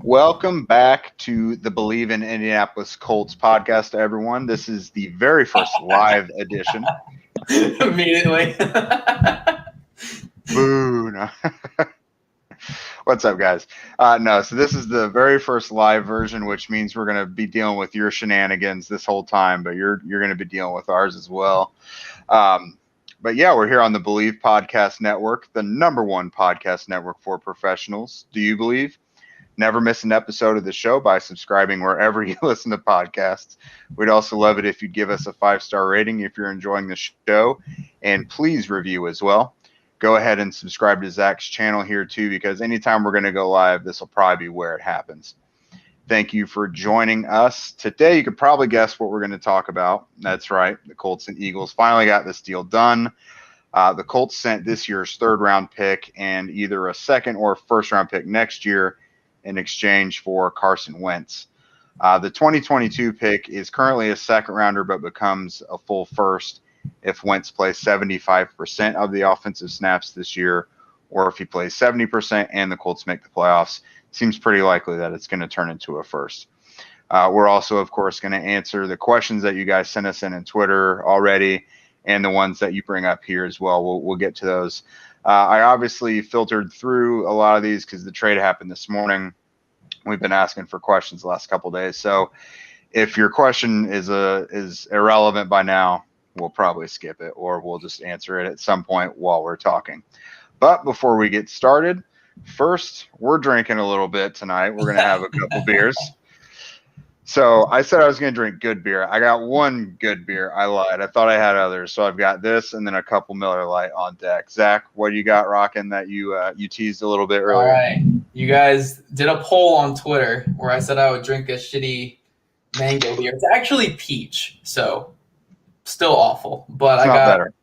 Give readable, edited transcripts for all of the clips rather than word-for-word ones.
Welcome back to the Bleav in Indianapolis Colts podcast, everyone. This is the very first live edition. Immediately. Boo. No. What's up, guys? So this is the very first live version, which means we're going to be dealing with your shenanigans this whole time, but you're going to be dealing with ours as well. But yeah, we're here on the Bleav Podcast Network, the number one podcast network for professionals. Do you believe? Never miss an episode of the show by subscribing wherever you listen to podcasts. We'd also love it if you'd give us a 5-star rating if you're enjoying the show, and please review as well. Go ahead and subscribe to Zach's channel here too, because anytime we're going to go live, this will probably be where it happens. Thank you for joining us. Today, you could probably guess what we're going to talk about. That's right. The Colts and Eagles finally got this deal done. The Colts sent this year's third-round pick and either a second or first-round pick next year in exchange for Carson Wentz. The 2022 pick is currently a second-rounder but becomes a full first if Wentz plays 75% of the offensive snaps this year, or if he plays 70% and the Colts make the playoffs. Seems pretty likely that it's going to turn into a first. We're also, of course, going to answer the questions that you guys sent us in Twitter already and the ones that you bring up here as well. We'll get to those. I obviously filtered through a lot of these because the trade happened this morning. We've been asking for questions the last couple of days. So if your question is irrelevant by now, we'll probably skip it, or we'll just answer it at some point while we're talking. But before we get started, first, we're drinking a little bit tonight. We're going to have a couple beers. So I said I was going to drink good beer. I got one good beer. I lied. I thought I had others. So I've got this and then a couple Miller Lite on deck. Zach, what do you got rocking that you teased a little bit earlier? All right. You guys did a poll on Twitter where I said I would drink a shitty mango beer. It's actually peach, so still awful. But I got better.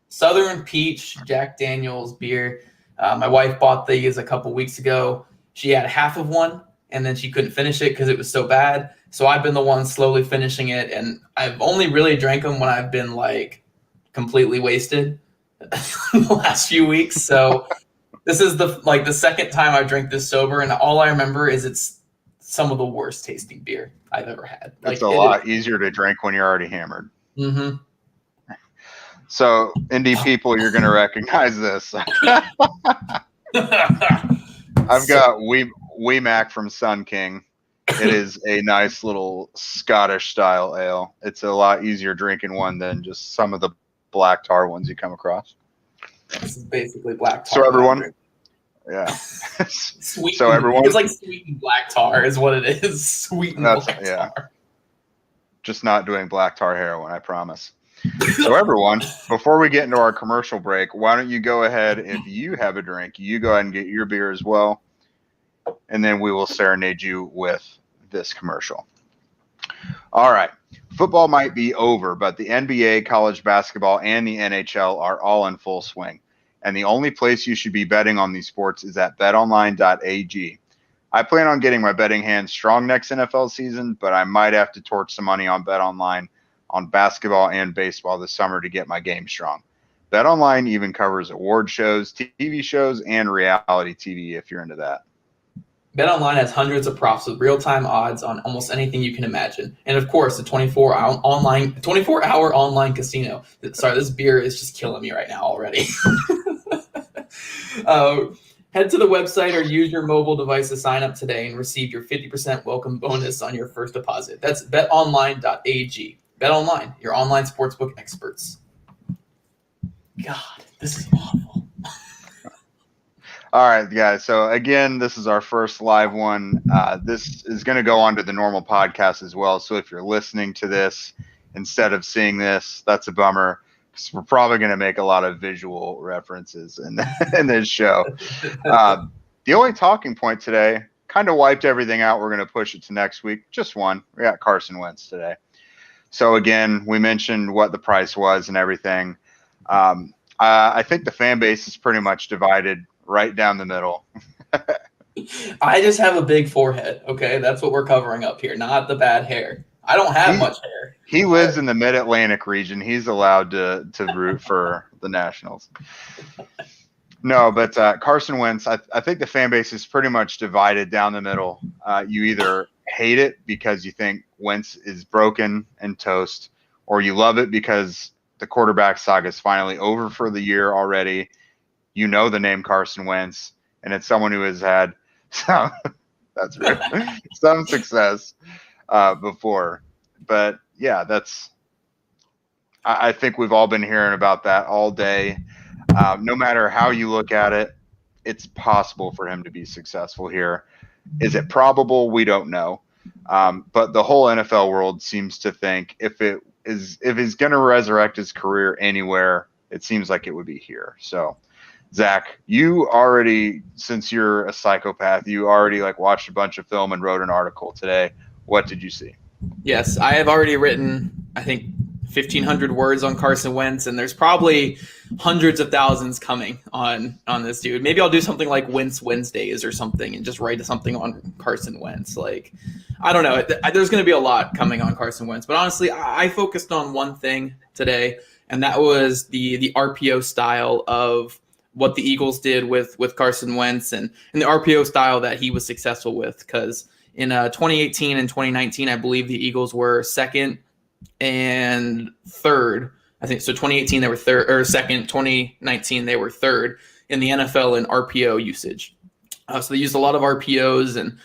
Southern Peach Jack Daniel's beer. My wife bought these a couple weeks ago. She had half of one, and then she couldn't finish it because it was so bad. So I've been the one slowly finishing it, and I've only really drank them when I've been like completely wasted the last few weeks. So this is the second time I drank this sober, and all I remember is it's some of the worst tasting beer I've ever had. It's a lot easier to drink when you're already hammered. Mm-hmm. So indie people, you're going to recognize this. I've got Wee Mac from Sun King. It is a nice little Scottish style ale. It's a lot easier drinking one than just some of the black tar ones you come across. This is basically black tar. So everyone, yeah. So everyone, it's like sweetened black tar is what it is. Sweetened black tar. Yeah. Just not doing black tar heroin, I promise. So everyone, before we get into our commercial break, why don't you go ahead, if you have a drink, you go ahead and get your beer as well, and then we will serenade you with this commercial. All right. Football might be over, but the NBA, college basketball, and the NHL are all in full swing. And the only place you should be betting on these sports is at betonline.ag. I plan on getting my betting hands strong next NFL season, but I might have to torch some money on BetOnline on basketball and baseball this summer to get my game strong. BetOnline even covers award shows, TV shows, and reality TV if you're into that. BetOnline has hundreds of props with real-time odds on almost anything you can imagine. And, of course, a 24-hour online casino. Sorry, this beer is just killing me right now already. Head to the website or use your mobile device to sign up today and receive your 50% welcome bonus on your first deposit. That's betonline.ag. BetOnline, your online sportsbook experts. God, this is awful. All right, guys. So, again, this is our first live one. This is going to go on to the normal podcast as well. So if you're listening to this instead of seeing this, that's a bummer, because we're probably going to make a lot of visual references in this show. The only talking point today kind of wiped everything out. We're going to push it to next week. Just one. We got Carson Wentz today. So, again, we mentioned what the price was and everything. I think the fan base is pretty much divided right down the middle. I just have a big forehead, okay? That's what we're covering up here, not the bad hair. I don't have much hair. He lives in the Mid-Atlantic region. He's allowed to root for the Nationals. No, but Carson Wentz, I think the fan base is pretty much divided down the middle. You either hate it because you think Wentz is broken and toast, or you love it because the quarterback saga is finally over for the year already. You know the name Carson Wentz, and it's someone who has had some, that's rude, some success before. But yeah, I think we've all been hearing about that all day. No matter how you look at it, it's possible for him to be successful here. Is it probable? We don't know. But the whole NFL world seems to think if he's going to resurrect his career anywhere, it seems like it would be here. So, Zach, you already, since you're a psychopath, you already watched a bunch of film and wrote an article today. What did you see? Yes, I have already written, I think, 1,500 words on Carson Wentz, and there's probably hundreds of thousands coming on this dude. Maybe I'll do something like Wentz Wednesdays or something and just write something on Carson Wentz. I don't know. There's going to be a lot coming on Carson Wentz, but honestly, I focused on one thing today, and that was the RPO style of what the Eagles did with Carson Wentz and the RPO style that he was successful with. Because in 2018 and 2019, I Bleav the Eagles were second and third. I think so. 2018 they were third or second. 2019 they were third in the NFL in RPO usage. So they used a lot of RPOs and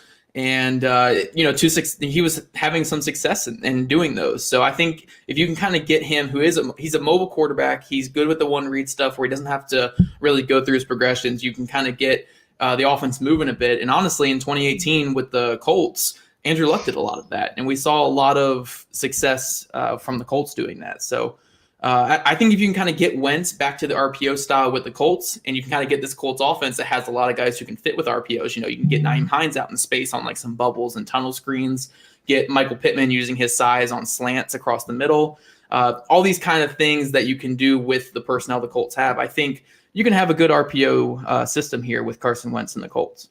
he was having some success in doing those. So I think if you can kind of get him, he's a mobile quarterback, he's good with the one read stuff where he doesn't have to really go through his progressions. You can kind of get the offense moving a bit. And honestly, in 2018 with the Colts, Andrew Luck did a lot of that, and we saw a lot of success from the Colts doing that. So I think if you can kind of get Wentz back to the RPO style with the Colts, and you can kind of get this Colts offense that has a lot of guys who can fit with RPOs. You can get Nyheim Hines out in space on some bubbles and tunnel screens, get Michael Pittman using his size on slants across the middle. All these kind of things that you can do with the personnel the Colts have. I think you can have a good RPO system here with Carson Wentz and the Colts.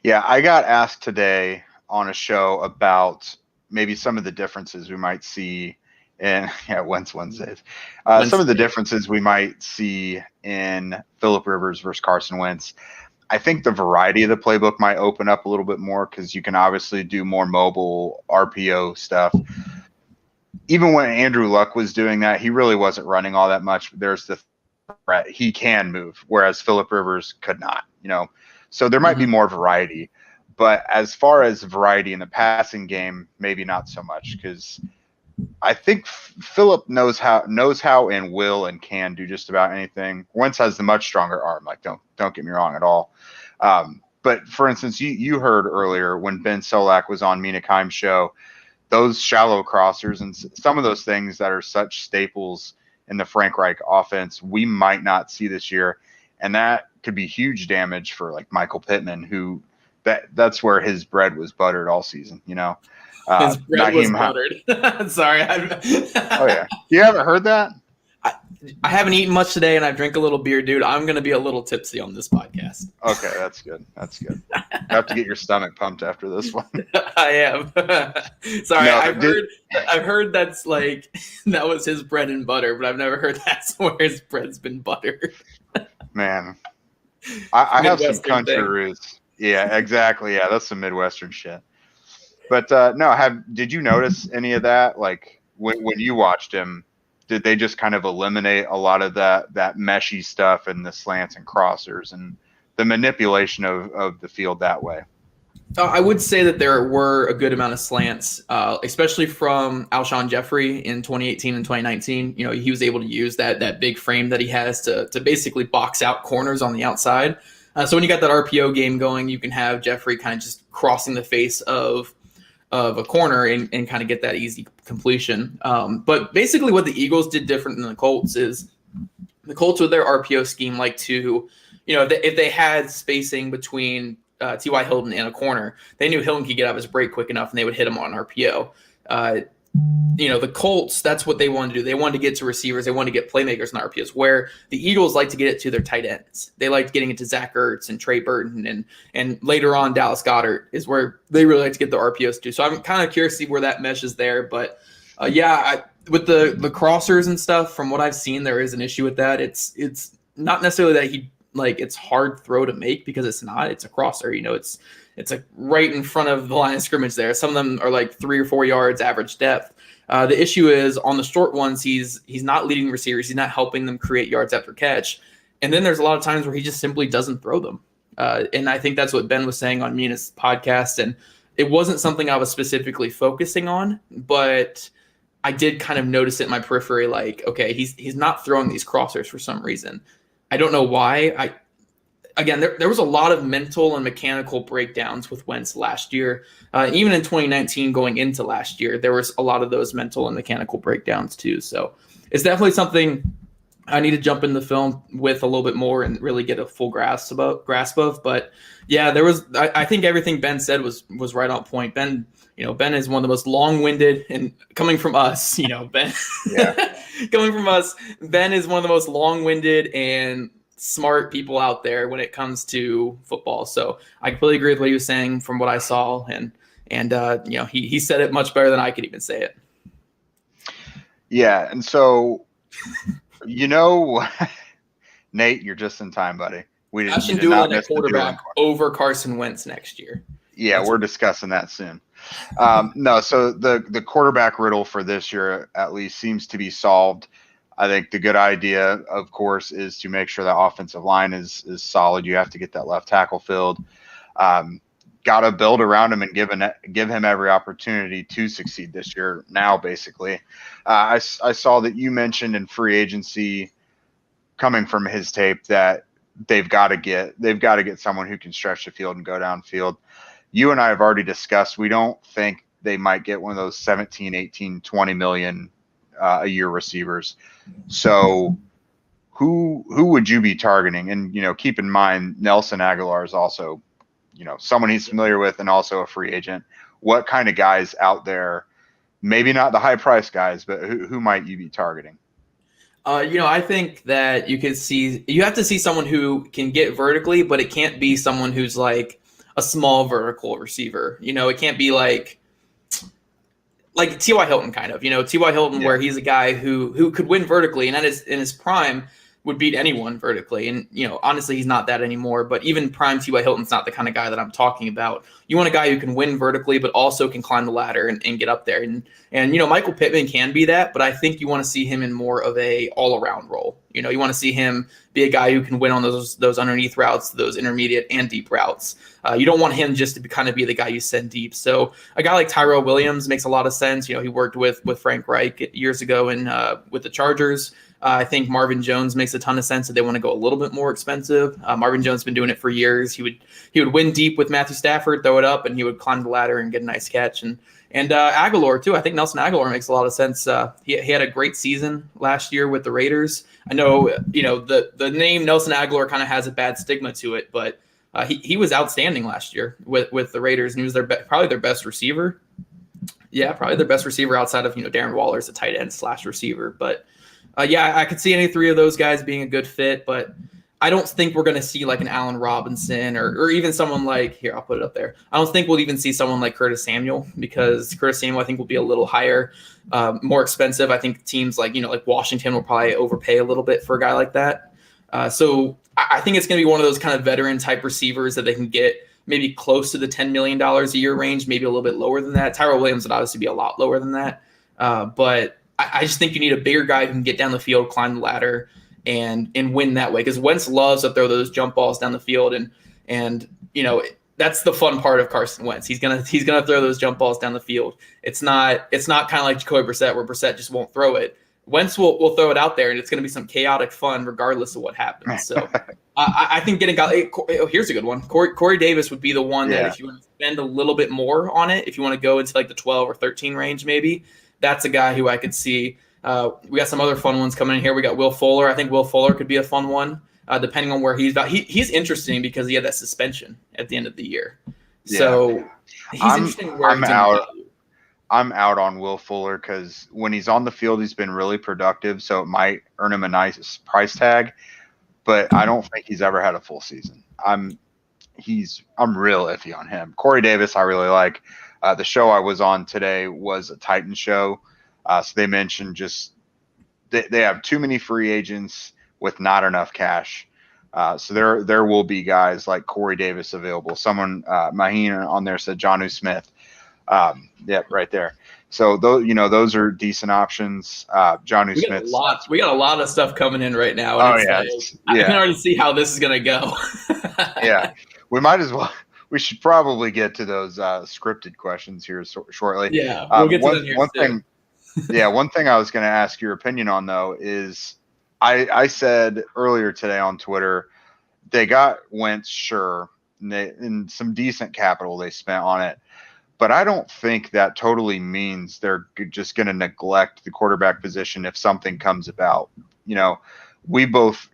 Yeah, I got asked today on a show about maybe some of the differences we might see in Wentz Wednesdays. Some of the differences we might see in Phillip Rivers versus Carson Wentz. I think the variety of the playbook might open up a little bit more because you can obviously do more mobile RPO stuff. Even when Andrew Luck was doing that, he really wasn't running all that much. There's the threat. He can move, whereas Phillip Rivers could not, So there might be more variety. But as far as variety in the passing game, maybe not so much, because I think Phillip knows how and will and can do just about anything. Wentz has the much stronger arm. Don't get me wrong at all. But for instance, you heard earlier when Ben Solak was on Mina Kimes' show, those shallow crossers and some of those things that are such staples in the Frank Reich offense, we might not see this year, and that could be huge damage for Michael Pittman, who. That's where his bread was buttered all season, His bread was buttered. Sorry. Oh, yeah. You haven't heard that? I haven't eaten much today, and I drink a little beer, dude. I'm going to be a little tipsy on this podcast. Okay, that's good. You have to get your stomach pumped after this one. I am. Sorry, I've heard that's that was his bread and butter, but I've never heard that's where his bread's been buttered. Man, I have some country roots. Yeah, exactly. Yeah, that's some Midwestern shit. But did you notice any of that? When you watched him, did they just kind of eliminate a lot of that meshy stuff and the slants and crossers and the manipulation of the field that way? I would say that there were a good amount of slants, especially from Alshon Jeffrey in 2018 and 2019. He was able to use that big frame that he has to basically box out corners on the outside. So when you got that RPO game going, you can have Jeffrey kind of just crossing the face of a corner and kind of get that easy completion. But basically what the Eagles did different than the Colts is the Colts with their RPO scheme if they had spacing between T.Y. Hilton and a corner, they knew Hilton could get out of his break quick enough and they would hit him on RPO. The Colts, that's what they wanted to do. They wanted to get to receivers. They wanted to get playmakers in RPOs, where the Eagles like to get it to their tight ends. They liked getting it to Zach Ertz and Trey Burton, and later on Dallas Goedert is where they really like to get the RPOs to. So I'm kind of curious to see where that meshes there. But with the crossers and stuff, from what I've seen, there is an issue with that. It's not necessarily that he like it's hard throw to make, because it's not. It's a crosser. It's like right in front of the line of scrimmage there. Some of them are like 3 or 4 yards average depth. The issue is on the short ones, he's not leading receivers. He's not helping them create yards after catch. And then there's a lot of times where he just simply doesn't throw them. And I think that's what Ben was saying on Mina's podcast. And it wasn't something I was specifically focusing on, but I did kind of notice it in my periphery. Like, okay, he's not throwing these crossers for some reason. I don't know why. Again, there was a lot of mental and mechanical breakdowns with Wentz last year. Even in 2019 going into last year, there was a lot of those mental and mechanical breakdowns too. So it's definitely something I need to jump in the film with a little bit more and really get a full grasp of. But yeah, there was. I think everything Ben said was right on point. Ben is one of the most long-winded, and coming from us, Ben, coming from us, Ben is one of the most long-winded and smart people out there when it comes to football. So I completely agree with what he was saying from what I saw, and he said it much better than I could even say it. Yeah, and so Nate, you're just in time, buddy. We should do it at quarterback over Carson Wentz next year. Yeah, we're discussing that soon. No, so the quarterback riddle for this year at least seems to be solved. I think the good idea, of course, is to make sure that offensive line is solid. You have to get that left tackle filled. Got to build around him and give him every opportunity to succeed this year. Now, basically, I saw that you mentioned in free agency, coming from his tape, that they've got to get someone who can stretch the field and go downfield. You and I have already discussed, we don't think they might get one of those 17, 18, 20 million a year receivers. So who would you be targeting? And, keep in mind, Nelson Aguilar is also, someone he's familiar with and also a free agent. What kind of guys out there, maybe not the high price guys, but who might you be targeting? I think that you have to see someone who can get vertically, but it can't be someone who's like a small vertical receiver. It can't be like T.Y. Hilton kind of, T.Y. Hilton, where he's a guy who could win vertically, and in his prime would beat anyone vertically. And, honestly, he's not that anymore, but even prime T.Y. Hilton's not the kind of guy that I'm talking about. You want a guy who can win vertically, but also can climb the ladder and get up there. And Michael Pittman can be that, but I think you want to see him in more of a all-around role. You want to see him be a guy who can win on those underneath routes, those intermediate and deep routes. You don't want him just to kind of be the guy you send deep. So a guy like Tyrell Williams makes a lot of sense. He worked with Frank Reich years ago with the Chargers. I think Marvin Jones makes a ton of sense if they want to go a little bit more expensive. Marvin Jones has been doing it for years. He would win deep with Matthew Stafford, throw it up, and he would climb the ladder and get a nice catch. And Aguilar too. I think Nelson Aguilar makes a lot of sense. He had a great season last year with the Raiders. I know the name Nelson Aguilar kind of has a bad stigma to it, but he was outstanding last year with the Raiders, and he was probably their best receiver. Yeah, probably their best receiver outside of Darren Waller as a tight end / receiver. But I could see any three of those guys being a good fit, but I don't think we're going to see like an Allen Robinson or even someone like, here, I'll put it up there. I don't think we'll even see someone like Curtis Samuel, because Curtis Samuel, I think, will be a little higher, more expensive. I think teams like Washington will probably overpay a little bit for a guy like that. So I think it's going to be one of those kind of veteran type receivers that they can get maybe close to the $10 million a year range, maybe a little bit lower than that. Tyrell Williams would obviously be a lot lower than that. But I just think you need a bigger guy who can get down the field, climb the ladder, and win that way. Because Wentz loves to throw those jump balls down the field, and that's the fun part of Carson Wentz. He's gonna throw those jump balls down the field. It's not kind of like Jacoby Brissett, where Brissett just won't throw it. Wentz will throw it out there, and it's going to be some chaotic fun regardless of what happens. So I think getting here's a good one. Corey Davis would be the one that if you want to spend a little bit more on it, if you want to go into like the 12 or 13 range maybe, that's a guy who I could see. We got some other fun ones coming in here. We got Will Fuller. I think Will Fuller could be a fun one, depending on where he's at. He's interesting because he had that suspension at the end of the year. Yeah. So he's interesting where he's out. I'm out on Will Fuller because when he's on the field, he's been really productive. So it might earn him a nice price tag, but I don't think he's ever had a full season. I'm real iffy on him. Corey Davis, I really like. The show I was on today was a Titan show. So they mentioned just they have too many free agents with not enough cash. So there will be guys like Corey Davis available. Someone Maheen on there said Jonnu Smith. Yep, right there. So those are decent options. Jonnu Smith. We got a lot of stuff coming in right now. And I can already see how this is gonna go. Yeah, we might as well. We should probably get to those scripted questions here shortly. Yeah, we'll get to them here one soon. thing. One thing I was going to ask your opinion on though is I said earlier today on Twitter they got Wentz, sure, and some decent capital they spent on it, but I don't think that totally means they're just going to neglect the quarterback position if something comes about. We both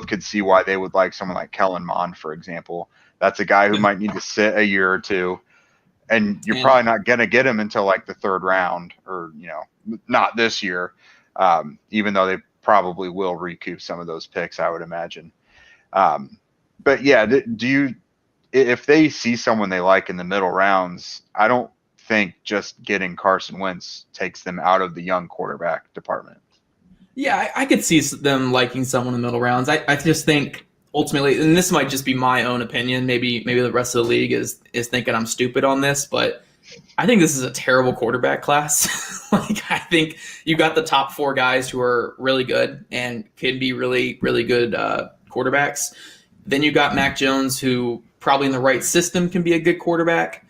could see why they would like someone like Kellen Mond, for example. That's a guy who might need to sit a year or two, and you're probably not going to get him until like the third round, or not this year. Even though they probably will recoup some of those picks, I would imagine. But yeah, if they see someone they like in the middle rounds, I don't think just getting Carson Wentz takes them out of the young quarterback department. Yeah, I could see them liking someone in the middle rounds. I just think ultimately, and this might just be my own opinion, maybe the rest of the league is thinking I'm stupid on this, but I think this is a terrible quarterback class. I think you got the top 4 guys who are really good and can be really, really good quarterbacks. Then you got Mac Jones, who probably in the right system can be a good quarterback.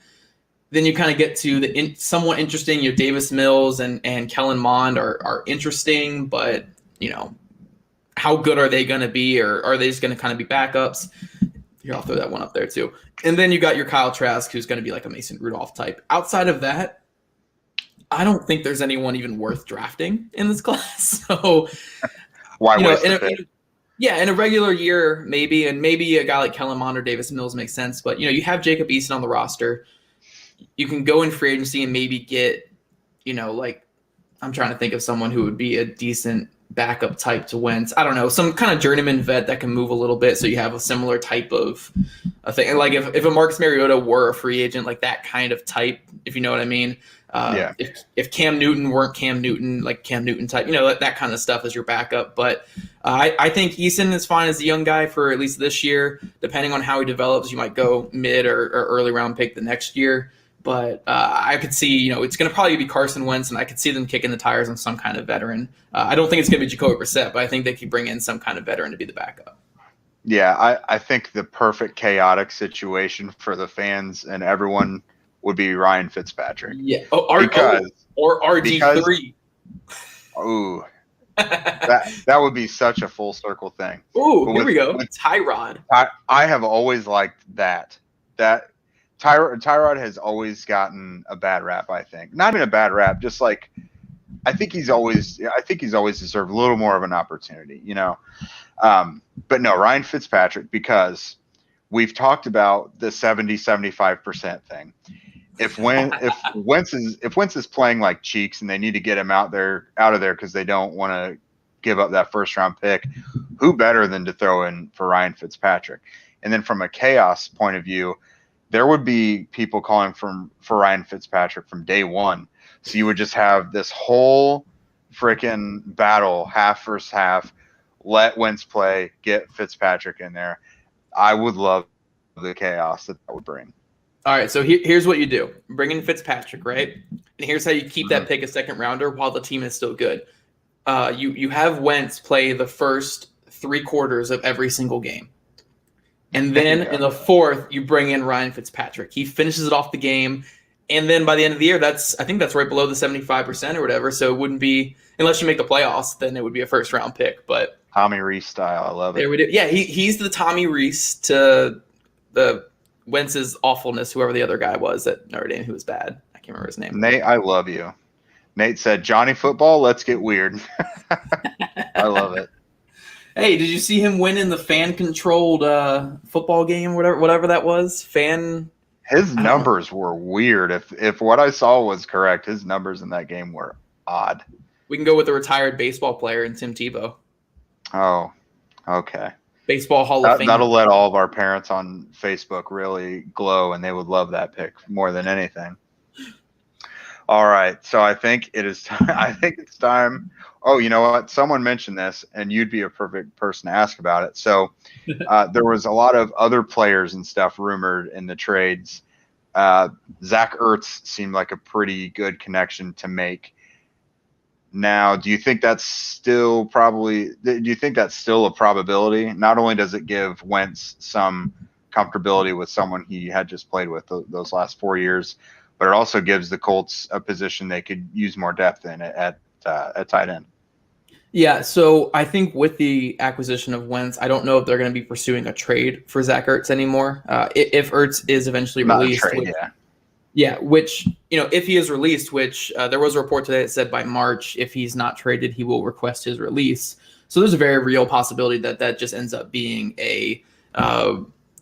Then you kind of get to the somewhat interesting. Davis Mills and Kellen Mond are interesting, but how good are they going to be, or are they just going to kind of be backups? Here, I'll throw that one up there too. And then you got your Kyle Trask, who's going to be like a Mason Rudolph type. Outside of that, I don't think there's anyone even worth drafting in this class. So why waste the pick? In a regular year, maybe a guy like Kellen Mond or Davis Mills makes sense. But you have Jacob Eason on the roster. You can go in free agency and maybe get, I'm trying to think of someone who would be a decent backup type to Wentz. I don't know, some kind of journeyman vet that can move a little bit, so you have a similar type of a thing. Like if a Marcus Mariota were a free agent, like that kind of type, if you know what I mean. If Cam Newton weren't Cam Newton, like Cam Newton type, that kind of stuff as your backup. But I think Eason is fine as a young guy for at least this year. Depending on how he develops, you might go mid or early round pick the next year. But I could see, it's going to probably be Carson Wentz, and I could see them kicking the tires on some kind of veteran. I don't think it's going to be Jacoby Brissett, but I think they could bring in some kind of veteran to be the backup. Yeah, I think the perfect chaotic situation for the fans and everyone would be Ryan Fitzpatrick. Yeah, or RG3. Ooh, that would be such a full circle thing. Ooh, here we go. Tyrod. I have always liked that. Tyrod has always gotten a bad rap, I think. Not even a bad rap, just like I think he's always deserved a little more of an opportunity, But no, Ryan Fitzpatrick, because we've talked about the 70-75% thing. If Wentz is playing like cheeks and they need to get him out of there because they don't want to give up that first round pick, who better than to throw in for Ryan Fitzpatrick? And then from a chaos point of view, there would be people calling for Ryan Fitzpatrick from day one. So you would just have this whole freaking battle, half versus half. Let Wentz play, get Fitzpatrick in there. I would love the chaos that would bring. All right, so here's what you do. Bring in Fitzpatrick, right? And here's how you keep that pick a second rounder while the team is still good. You have Wentz play the first 3 quarters of every single game. And then in the fourth, you bring in Ryan Fitzpatrick. He finishes it off the game. And then by the end of the year, I think that's right below the 75% or whatever. So it wouldn't be, unless you make the playoffs, then it would be a first round pick. But Tommy Reese style, I love it. There we do. Yeah, he's the Tommy Reese to the Wentz's awfulness, whoever the other guy was at Notre Dame who was bad. I can't remember his name. Nate, I love you. Nate said, Johnny Football, let's get weird. I love it. Hey, did you see him win in the fan-controlled football game, whatever that was? His numbers were weird. If what I saw was correct, his numbers in that game were odd. We can go with a retired baseball player in Tim Tebow. Oh, okay. Baseball Hall of Fame. That'll let all of our parents on Facebook really glow, and they would love that pick more than anything. All right, so I think it is time. I think it's time. Oh, you know what? Someone mentioned this, and you'd be a perfect person to ask about it. So there was a lot of other players and stuff rumored in the trades. Zach Ertz seemed like a pretty good connection to make. Now, do you think that's still a probability? Not only does it give Wentz some comfortability with someone he had just played with those last 4 years, but it also gives the Colts a position they could use more depth in at tight end. Yeah, so I think with the acquisition of Wentz, I don't know if they're going to be pursuing a trade for Zach Ertz anymore. If Ertz is eventually released, which if he is released, which there was a report today that said by March, if he's not traded, he will request his release. So there's a very real possibility that just ends up being a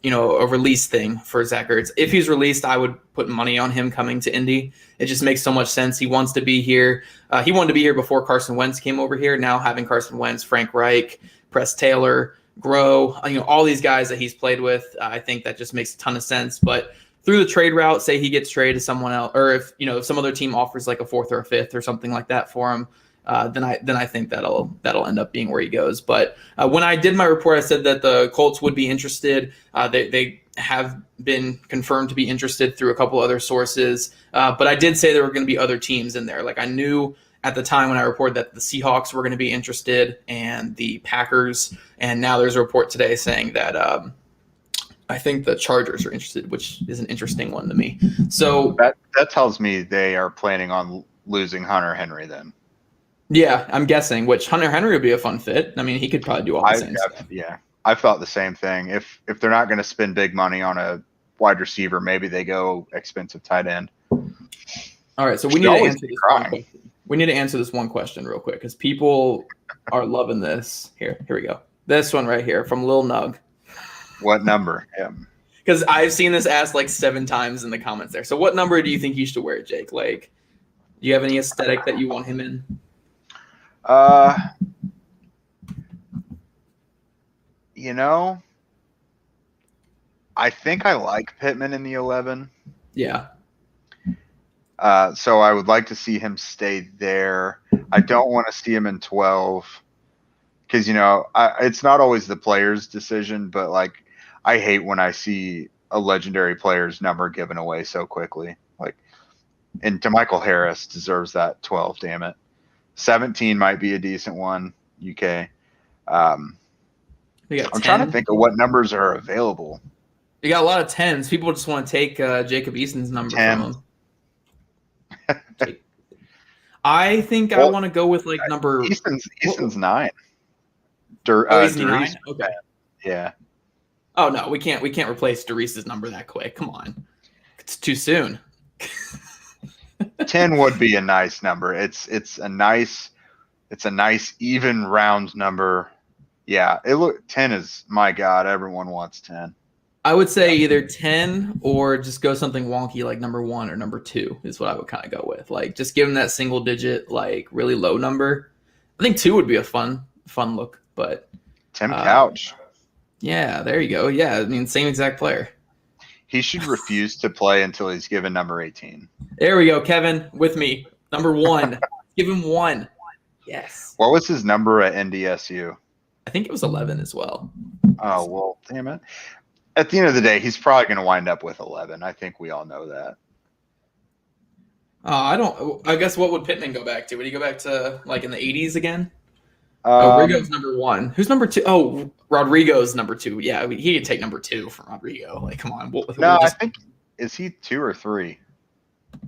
release thing for Zach Ertz. If he's released, I would put money on him coming to Indy. It just makes so much sense. He wants to be here. He wanted to be here before Carson Wentz came over here. Now having Carson Wentz, Frank Reich, Press Taylor, Groh, all these guys that he's played with, I think that just makes a ton of sense. But through the trade route, say he gets traded to someone else, or if some other team offers like a 4th or a 5th or something like that for him, then I think that'll end up being where he goes. But when I did my report, I said that the Colts would be interested. They have been confirmed to be interested through a couple other sources. But I did say there were going to be other teams in there. Like I knew at the time when I reported that the Seahawks were going to be interested and the Packers. And now there's a report today saying that I think the Chargers are interested, which is an interesting one to me. So that tells me they are planning on losing Hunter Henry then. Yeah, I'm guessing, which Hunter Henry would be a fun fit. I mean, he could probably do all the same stuff. Yeah, I've thought the same thing. If they're not going to spend big money on a wide receiver, maybe they go expensive tight end. All right, so we need to answer this one question. We need to answer this one question real quick because people are loving this. Here we go. This one right here from Lil Nug. What number? Yeah. Because I've seen this asked like 7 times in the comments there. So what number do you think he should wear, Jake? Like, do you have any aesthetic that you want him in? I think I like Pittman in the 11. Yeah. So I would like to see him stay there. I don't want to see him in 12 because, it's not always the player's decision, but like I hate when I see a legendary player's number given away so quickly. Like, and DeMichael Harris deserves that 12, damn it. 17 might be a decent one, UK. I'm trying to think of what numbers are available. You got a lot of 10s. People just want to take Jacob Easton's number 10. From him. I think I want to go with like number. Easton's 9. He's 9? Okay. Yeah. Oh no, we can't replace Derice's number that quick. Come on, it's too soon. 10 would be a nice number. It's a nice even round number. Yeah, 10 is, my God, everyone wants 10. I would say either 10 or just go something wonky like number 1 or number 2 is what I would kind of go with. Like just give him that single digit, like really low number. I think 2 would be a fun look, but Tim Couch. Yeah, there you go. Yeah, I mean, same exact player. He should refuse to play until he's given number 18. There we go, Kevin, with me. Number 1. Give him 1. Yes. What was his number at NDSU? I think it was 11 as well. Oh, well, damn it. At the end of the day, he's probably going to wind up with 11. I think we all know that. I guess what would Pittman go back to? Would he go back to like in the 80s again? Rodrigo's number 1. Who's number 2? Oh, Rodrigo's number 2. Yeah, he could take number 2 from Rodrigo. Like, come on. I think, is he 2 or 3?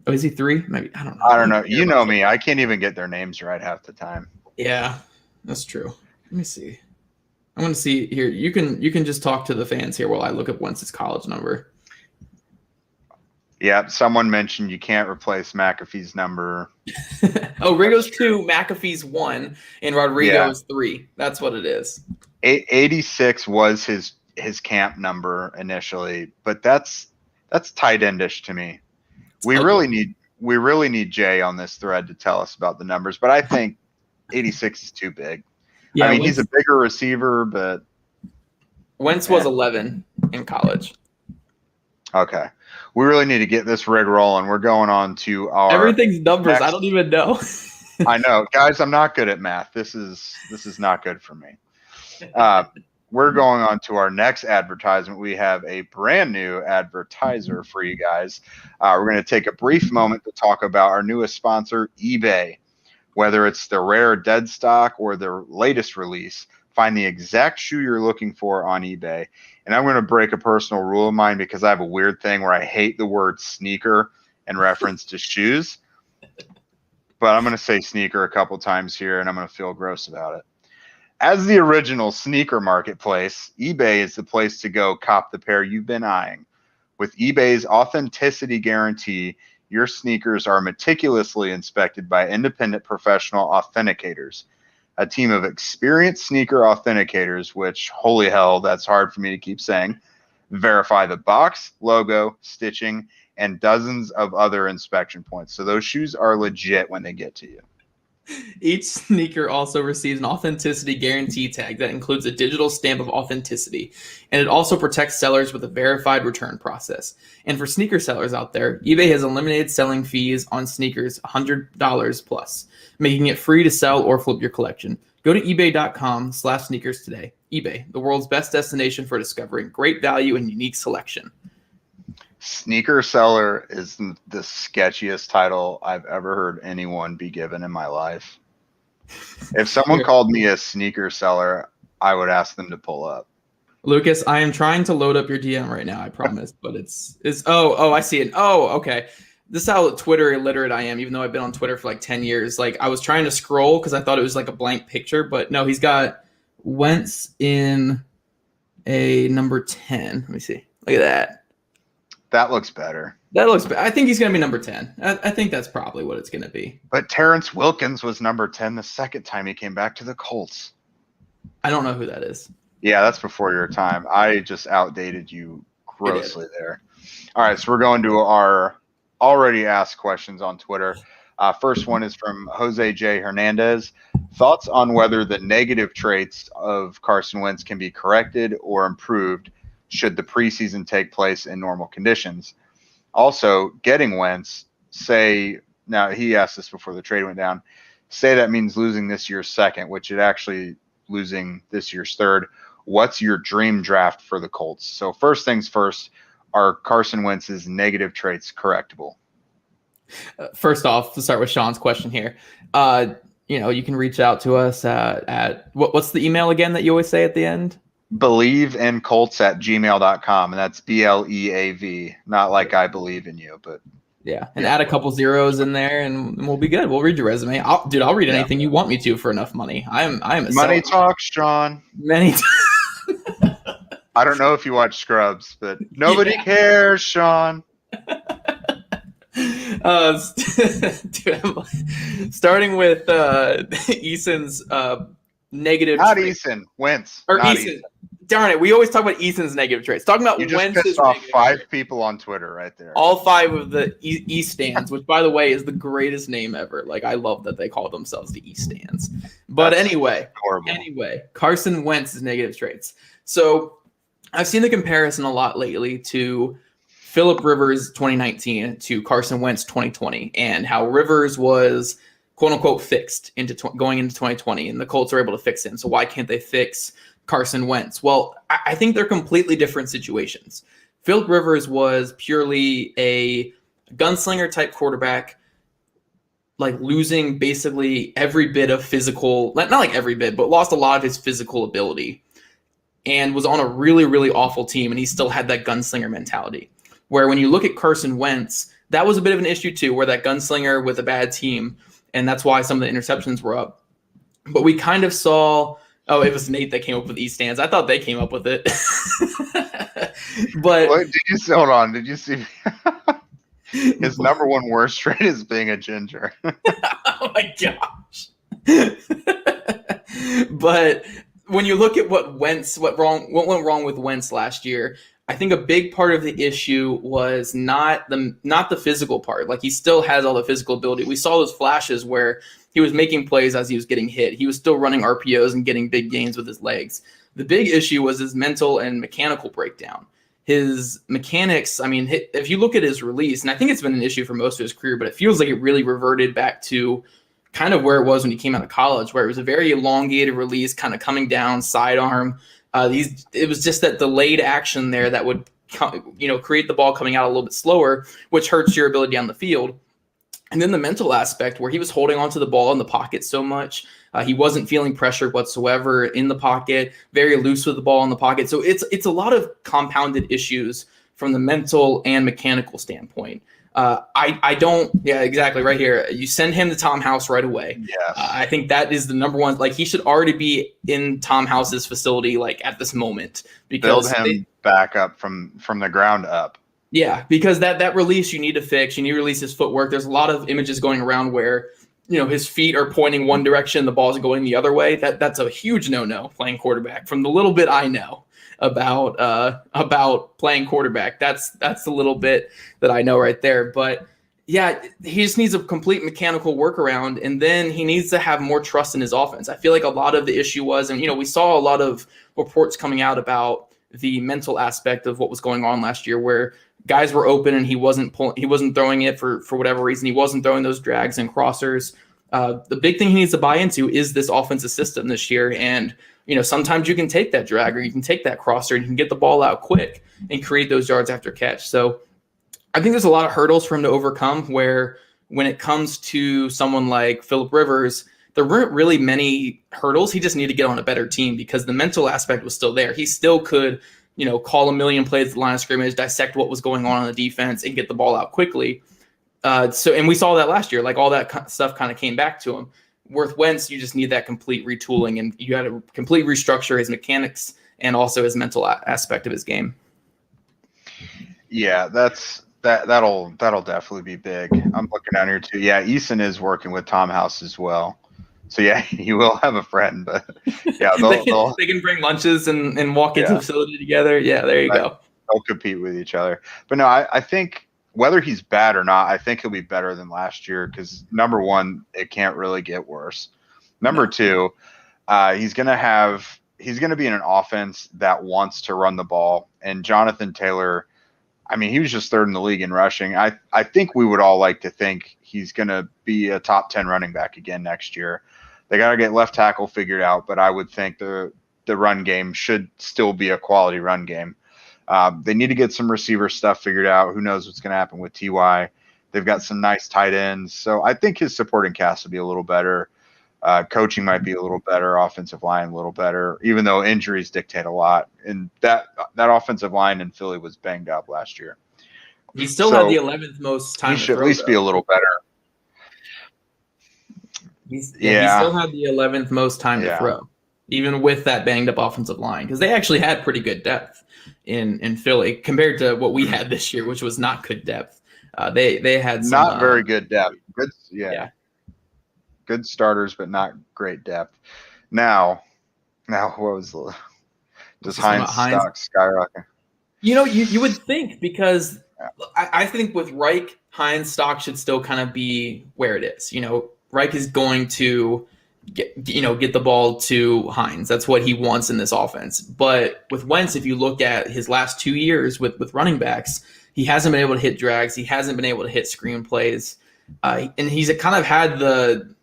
Oh, is he 3? Maybe. I don't know. I don't know. You know me. I can't even get their names right half the time. Yeah, that's true. Let me see. I want to see here. You can just talk to the fans here while I look up Wentz's college number. Yeah, someone mentioned you can't replace McAfee's number. Oh, Rigo's 2, McAfee's 1, and Rodrigo's 3. That's what it is. 86 was his camp number initially, but that's tight endish to me. We really need Jay on this thread to tell us about the numbers, but I think 86 is too big. Yeah, I mean, he's a bigger receiver, but Wentz was 11 in college. Okay. We really need to get this rig rolling. We're going on to our everything's numbers. I don't even know. I know, guys. I'm not good at math. This is not good for me. We're going on to our next advertisement. We have a brand new advertiser for you guys. We're going to take a brief moment to talk about our newest sponsor, eBay. Whether it's the rare dead stock or the latest release, find the exact shoe you're looking for on eBay. And I'm going to break a personal rule of mine because I have a weird thing where I hate the word sneaker in reference to shoes. But I'm going to say sneaker a couple times here, and I'm going to feel gross about it. As the original sneaker marketplace, eBay is the place to go cop the pair you've been eyeing. With eBay's authenticity guarantee, your sneakers are meticulously inspected by independent professional authenticators. A team of experienced sneaker authenticators, which, holy hell, that's hard for me to keep saying, verify the box, logo, stitching, and dozens of other inspection points. So those shoes are legit when they get to you. Each sneaker also receives an authenticity guarantee tag that includes a digital stamp of authenticity, and it also protects sellers with a verified return process. And for sneaker sellers out there, eBay has eliminated selling fees on sneakers $100 plus, making it free to sell or flip your collection. Go to ebay.com/sneakers today. eBay, the world's best destination for discovering great value and unique selection. Sneaker seller is the sketchiest title I've ever heard anyone be given in my life. If someone called me a sneaker seller, I would ask them to pull up. Lucas, I am trying to load up your DM right now, I promise, but it's I see it. Oh, okay. This is how Twitter illiterate I am, even though I've been on Twitter for like 10 years. Like, I was trying to scroll because I thought it was like a blank picture, but no, he's got Wentz in a number 10. Let me see. Look at that. That looks better. I think he's going to be number 10. I think that's probably what it's going to be. But Terrence Wilkins was number 10 the second time he came back to the Colts. I don't know who that is. Yeah, that's before your time. I just outdated you grossly there. All right, so we're going to our already asked questions on Twitter. First one is from Jose J. Hernandez. Thoughts on whether the negative traits of Carson Wentz can be corrected or improved should the preseason take place in normal conditions? Also, getting Wentz, now he asked this before the trade went down, say that means losing this year's second, which it actually losing this year's third. What's your dream draft for the Colts? So first things first, are Carson Wentz's negative traits correctable? First off, to start with Sean's question here, you can reach out to us at what's the email again that you always say at the end? BleavInColts@gmail.com, and that's BLEAV. Not like I believe in you, but yeah. And add a couple zeros in there, and we'll be good. We'll read your resume. I'll read anything you want me to for enough money. I'm a money talks, Sean. Many. I don't know if you watch Scrubs, but nobody cares, Sean. Starting with Eason's negative. Not traits. Eason, Wentz. Or Eason. Darn it, we always talk about Eason's negative traits. Talking about you just Wentz's pissed off 5 people on Twitter right there. All 5 of the E-Stands, which, by the way, is the greatest name ever. Like, I love that they call themselves the E-Stands. But That's anyway, Carson Wentz's negative traits. So I've seen the comparison a lot lately to Phillip Rivers 2019 to Carson Wentz 2020, and how Rivers was quote unquote fixed going into 2020, and the Colts are able to fix him. So why can't they fix Carson Wentz? Well, I think they're completely different situations. Phillip Rivers was purely a gunslinger type quarterback, like losing basically every bit of physical, not like every bit, but lost a lot of his physical ability, and was on a really, really awful team, and he still had that gunslinger mentality. Where when you look at Carson Wentz, that was a bit of an issue too, where that gunslinger with a bad team, and that's why some of the interceptions were up. But we kind of saw, it was Nate that came up with E-Stands. I thought they came up with it. But what, hold on, did you see his number one worst trait is being a ginger? Oh my gosh. But when you look at what went wrong with Wentz last year, I think a big part of the issue was not the physical part. Like, he still has all the physical ability. We saw those flashes where he was making plays as he was getting hit. He was still running RPOs and getting big gains with his legs. The big issue was his mental and mechanical breakdown. his mechanics, I mean, if you look at his release, and I think it's been an issue for most of his career, but it feels like it really reverted back to kind of where it was when he came out of college, where it was a very elongated release, kind of coming down, sidearm. It was just that delayed action there that would, create the ball coming out a little bit slower, which hurts your ability on the field. And then the mental aspect where he was holding onto the ball in the pocket so much. He wasn't feeling pressure whatsoever in the pocket, very loose with the ball in the pocket. So it's a lot of compounded issues from the mental and mechanical standpoint. Exactly right here. You send him to Tom House right away. Yes. I think that is the number one. Like, he should already be in Tom House's facility, like, at this moment, because build him back up from the ground up. Yeah, because that release you need to fix. You need to release his footwork. There's a lot of images going around where, his feet are pointing one direction, the ball's going the other way. That's a huge no-no playing quarterback. From the little bit I know about playing quarterback, that's the little bit that I know right there. But yeah, he just needs a complete mechanical workaround, and then he needs to have more trust in his offense. I feel like a lot of the issue was, and we saw a lot of reports coming out about the mental aspect of what was going on last year, where guys were open and he wasn't throwing it for whatever reason. He wasn't throwing those drags and crossers. The big thing he needs to buy into is this offensive system this year. And, sometimes you can take that drag or you can take that crosser and you can get the ball out quick and create those yards after catch. So I think there's a lot of hurdles for him to overcome, where when it comes to someone like Phillip Rivers, there weren't really many hurdles. He just needed to get on a better team because the mental aspect was still there. He still could, call a million plays at the line of scrimmage, dissect what was going on the defense, and get the ball out quickly. And we saw that last year. Like, all that stuff kind of came back to him. With Wentz, you just need that complete retooling, and you got to completely restructure his mechanics and also his mental aspect of his game. Yeah, that'll definitely be big. I'm looking down here too. Yeah, Eason is working with Tom House as well. So yeah, you will have a friend, but yeah, they can bring lunches and walk into the facility together. Yeah, there you go. They'll compete with each other. But no, I think whether he's bad or not, I think he'll be better than last year because, number one, it can't really get worse. Number two, he's going to be in an offense that wants to run the ball. And Jonathan Taylor, I mean, he was just third in the league in rushing. I think we would all like to think he's going to be a top 10 running back again next year. They got to get left tackle figured out, but I would think the run game should still be a quality run game. They need to get some receiver stuff figured out. Who knows what's going to happen with Ty? They've got some nice tight ends. So I think his supporting cast will be a little better. Coaching might be a little better. Offensive line a little better, even though injuries dictate a lot. And that offensive line in Philly was banged up last year. He still had the 11th most time. He should at least be a little better. He still had the 11th most time to throw, even with that banged up offensive line, because they actually had pretty good depth in Philly compared to what we had this year, which was not good depth. They had some, not very good depth. Good, good starters, but not great depth. Now, what was does Hines stock skyrocket? You would think, because I think with Reich, Hines stock should still kind of be where it is. Reich is going to get the ball to Hines. That's what he wants in this offense. But with Wentz, if you look at his last 2 years with running backs, he hasn't been able to hit drags. He hasn't been able to hit screen plays. And he's kind of had the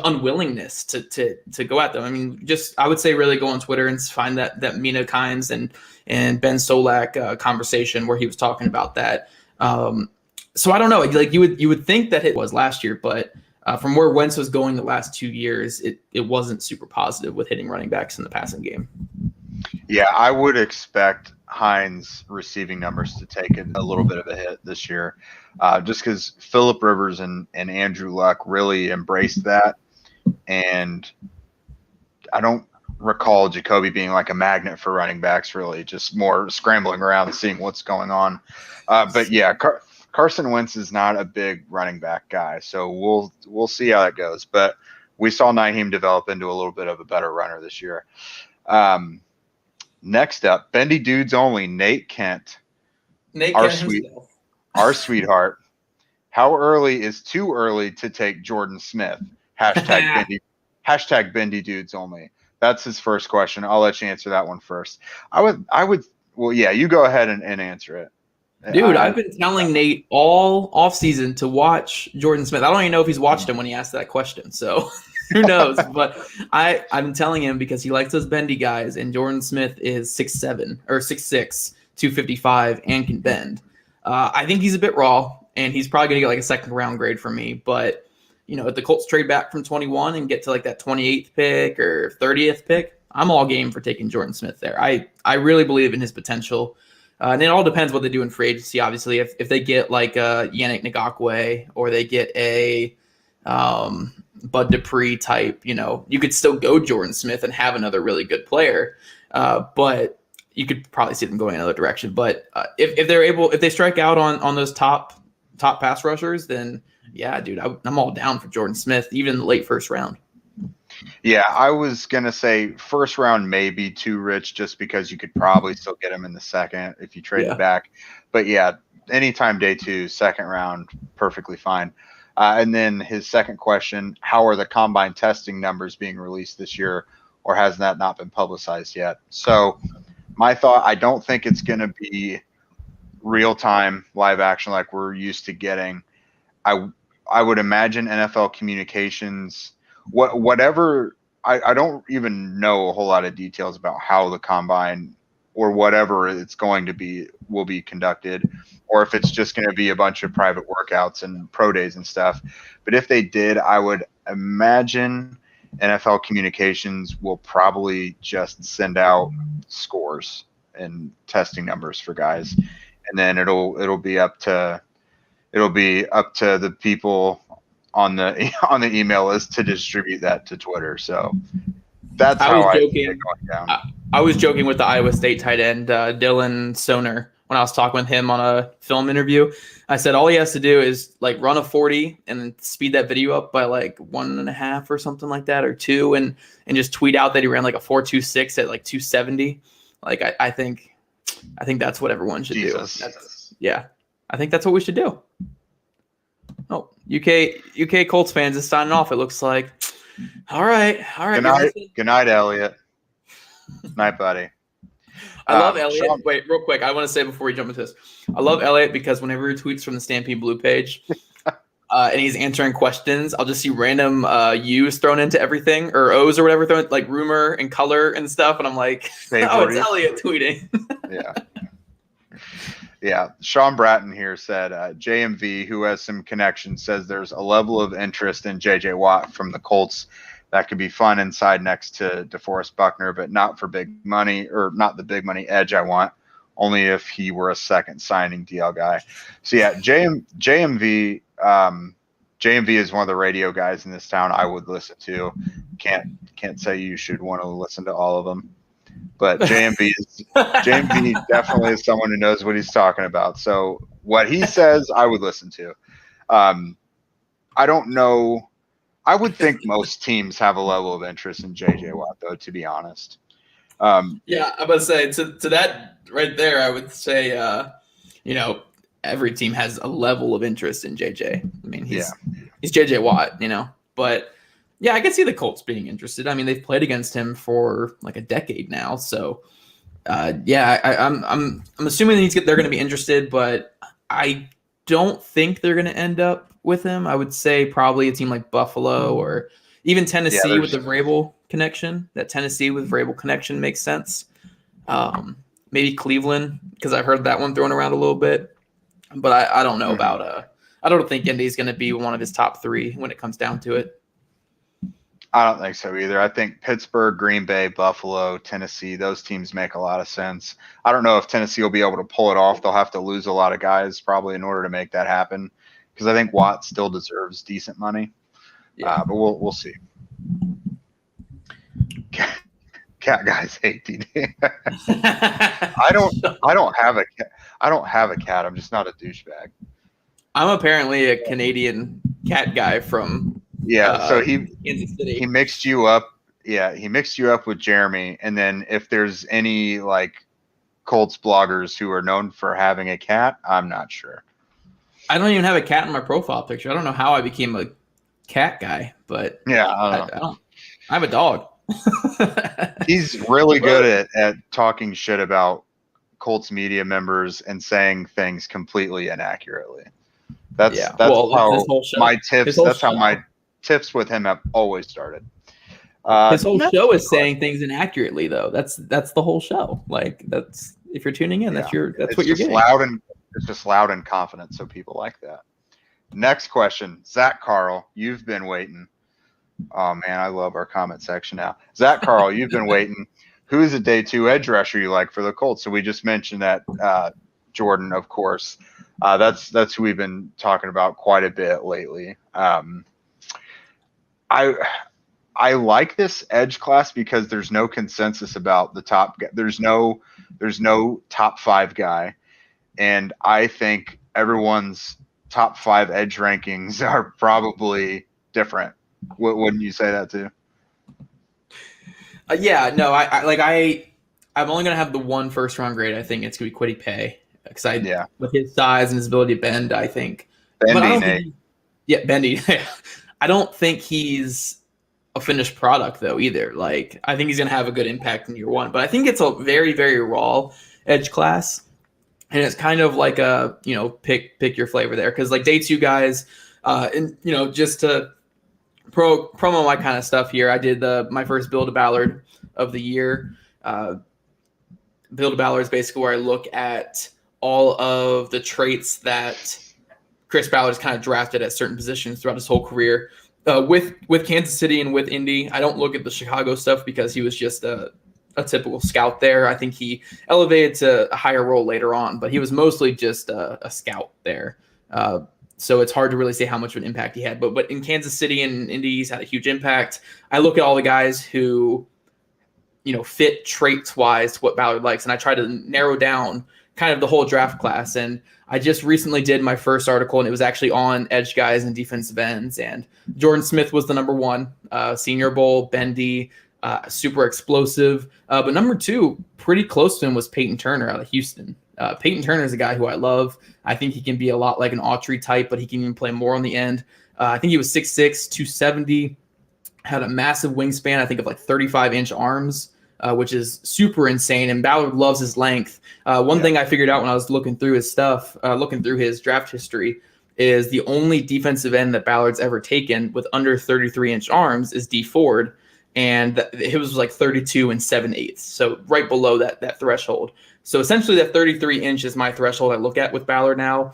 unwillingness to go at them. I mean, I would say really go on Twitter and find that Mina Kimes and Ben Solak conversation where he was talking about that. So I don't know. Like, you would think that it was last year, but from where Wentz was going the last 2 years, it wasn't super positive with hitting running backs in the passing game. Yeah, I would expect Hines' receiving numbers to take a little bit of a hit this year, just because Phillip Rivers and Andrew Luck really embraced that. And I don't recall Jacoby being like a magnet for running backs, really, just more scrambling around and seeing what's going on. But yeah, Carson Wentz is not a big running back guy, so we'll see how that goes. But we saw Nyheim develop into a little bit of a better runner this year. Next up, Bendy Dudes Only, Nate Kent. Our sweetheart. How early is too early to take Jordan Smith? Hashtag Bendy Dudes Only. That's his first question. I'll let you answer that one first. Well, yeah, you go ahead and answer it. Dude, I've been telling Nate all offseason to watch Jordan Smith. I don't even know if he's watched him when he asked that question, so who knows? But I'm telling him because he likes those bendy guys, and Jordan Smith is 6'7" or 6'6", 255, and can bend. I think he's a bit raw, and he's probably going to get like a second-round grade from me. But, if the Colts trade back from 21 and get to like that 28th pick or 30th pick, I'm all game for taking Jordan Smith there. I really Bleav in his potential. And it all depends what they do in free agency, obviously. If they get like a Yannick Ngakoue or they get a Bud Dupree type, you could still go Jordan Smith and have another really good player. But you could probably see them going another direction. But if they strike out on those top pass rushers, then yeah, dude, I'm all down for Jordan Smith, even late first round. Yeah, I was going to say first round may be too rich just because you could probably still get him in the second if you trade it back. But yeah, anytime day 2, second round, perfectly fine. And then his second question, how are the combine testing numbers being released this year, or has that not been publicized yet? So my thought, I don't think it's going to be real-time live action like we're used to getting. I would imagine NFL communications – whatever, I don't even know a whole lot of details about how the combine or whatever it's going to be will be conducted, or if it's just going to be a bunch of private workouts and pro days and stuff. But if they did, I would imagine NFL communications will probably just send out scores and testing numbers for guys, and then it'll be up to the people on the email list to distribute that to Twitter. So that's how I see it going down. I was joking with the Iowa State tight end, Dylan Soner, when I was talking with him on a film interview. I said all he has to do is like run a 40 and then speed that video up by like 1.5 or something like that, or 2, and just tweet out that he ran like a 4.26 at like 270. Like I think that's what everyone should do. I think that's what we should do. Oh, UK Colts fans is signing off, it looks like. All right. Good night, Elliot. Night, buddy. I love Elliot. Wait, real quick. I want to say before we jump into this, I love Elliot because whenever he tweets from the Stampede Blue page and he's answering questions, I'll just see random U's thrown into everything, or O's or whatever, thrown like rumor and color and stuff. And I'm like, it's Elliot tweeting. Yeah. Yeah, Sean Bratton here said JMV, who has some connections, says there's a level of interest in J.J. Watt from the Colts that could be fun inside next to DeForest Buckner, but not for big money, or not the big money edge I want, only if he were a second signing DL guy. So yeah, JMV is one of the radio guys in this town I would listen to. Can't say you should want to listen to all of them. But JMV definitely is someone who knows what he's talking about. So what he says, I would listen to. I don't know. I would think most teams have a level of interest in J.J. Watt, though, to be honest. Yeah, I'm about to say to that right there, I would say, every team has a level of interest in J.J. I mean, he's J.J. Watt, but. Yeah, I can see the Colts being interested. I mean, they've played against him for like a decade now, so I'm assuming they're going to be interested, but I don't think they're going to end up with him. I would say probably a team like Buffalo or even Tennessee with the Vrabel connection. That Tennessee with Vrabel connection makes sense. Maybe Cleveland, because I've heard that one thrown around a little bit, but I don't know about. I don't think Indy's going to be one of his top 3 when it comes down to it. I don't think so either. I think Pittsburgh, Green Bay, Buffalo, Tennessee, those teams make a lot of sense. I don't know if Tennessee will be able to pull it off. They'll have to lose a lot of guys probably in order to make that happen, because I think Watt still deserves decent money. Yeah. But we'll see. Cat guys hate DD. I don't have a cat. I'm just not a douchebag. I'm apparently a Canadian cat guy from so Kansas City. He mixed you up. Yeah, he mixed you up with Jeremy. And then if there's any like Colts bloggers who are known for having a cat, I'm not sure. I don't even have a cat in my profile picture. I don't know how I became a cat guy, but yeah, I have a dog. He's really good at talking shit about Colts media members and saying things completely inaccurately. That's this how my tips. That's show. how my tips with him have always started. His whole show is saying things inaccurately, though. That's the whole show. Like, that's, if you're tuning in, that's what you're getting. It's just loud and confident, so people like that. Next question, Zach Carl, you've been waiting. Oh man, I love our comment section now. Zach Carl, you've been waiting. Who is a day 2 edge rusher you like for the Colts? So we just mentioned that Jordan, of course. That's who we've been talking about quite a bit lately. I like this edge class because there's no consensus about the top. There's no top 5 guy, and I think everyone's top 5 edge rankings are probably different. Wouldn't you say that too? Yeah, no, I'm only gonna have the one first round grade. I think it's gonna be Kwity Paye because with his size and his ability to bend, I think. Bendy. Bendy. I don't think he's a finished product though either. Like, I think he's gonna have a good impact in year 1, but I think it's a very, very raw edge class, and it's kind of like a pick your flavor there because like day 2 guys, and just to promo my kind of stuff here, I did my first Build a Ballard of the year. Build a Ballard is basically where I look at all of the traits that Chris Ballard has kind of drafted at certain positions throughout his whole career. With Kansas City and with Indy, I don't look at the Chicago stuff because he was just a typical scout there. I think he elevated to a higher role later on, but he was mostly just a scout there. So it's hard to really say how much of an impact he had. But in Kansas City and Indy, he's had a huge impact. I look at all the guys who, fit traits-wise to what Ballard likes, and I try to narrow down kind of the whole draft class. And I just recently did my first article, and it was actually on edge guys and defensive ends. And Jordan Smith was the number 1, Senior Bowl, bendy, super explosive. But number 2, pretty close to him, was Peyton Turner out of Houston. Peyton Turner is a guy who I love. I think he can be a lot like an Autry type, but he can even play more on the end. I think he was 6'6", 270, had a massive wingspan, I think of like 35-inch arms, which is super insane. And Ballard loves his length. One thing I figured out when I was looking through his stuff, looking through his draft history, is the only defensive end that Ballard's ever taken with under 33-inch arms is D Ford, and it was like 32 7/8, so right below that threshold. So essentially that 33 inch is my threshold I look at with Ballard now.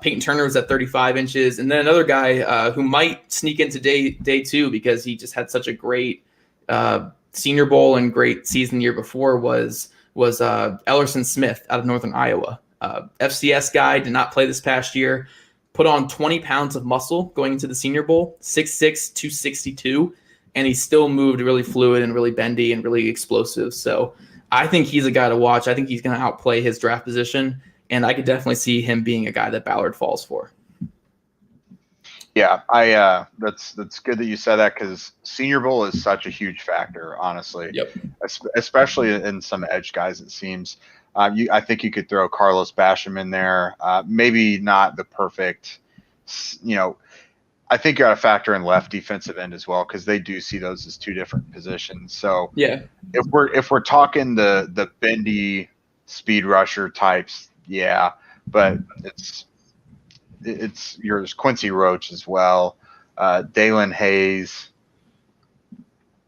Peyton Turner was at 35 inches. And then another guy who might sneak into day 2 because he just had such a great Senior Bowl and great season the year before was Ellerson Smith out of Northern Iowa. FCS guy, did not play this past year, put on 20 pounds of muscle going into the Senior Bowl, 6'6", 262, and he still moved really fluid and really bendy and really explosive. So I think he's a guy to watch. I think he's going to outplay his draft position, and I could definitely see him being a guy that Ballard falls for. Yeah, that's good that you said that because Senior Bowl is such a huge factor, honestly. Yep. Especially in some edge guys, it seems. I think you could throw Carlos Basham in there. Maybe not the perfect, I think you got to factor in left defensive end as well because they do see those as 2 different positions. So yeah, if we're talking the bendy speed rusher types, yeah, but it's yours Quincy Roach as well, Dalen Hayes.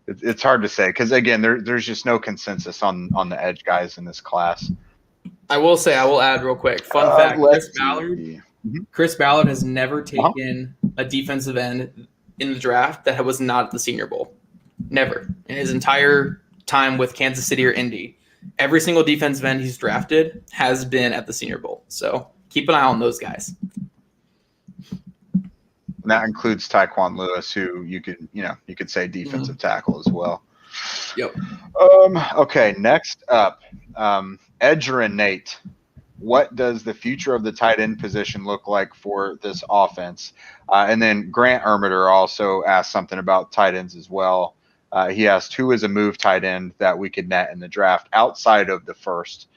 It's hard to say because again there's just no consensus on the edge guys in this class. I will add real quick fun fact: Chris Ballard has never taken a defensive end in the draft that was not at the Senior Bowl. Never. In his entire time with Kansas City or Indy, every single defensive end he's drafted has been at the Senior Bowl. So keep an eye on those guys. And that includes Tyquan Lewis, who you could say defensive tackle as well. Yep. Okay, next up, Edger and Nate. What does the future of the tight end position look like for this offense? And then Grant Ermitter also asked something about tight ends as well. He asked who is a move tight end that we could net in the draft outside of the first.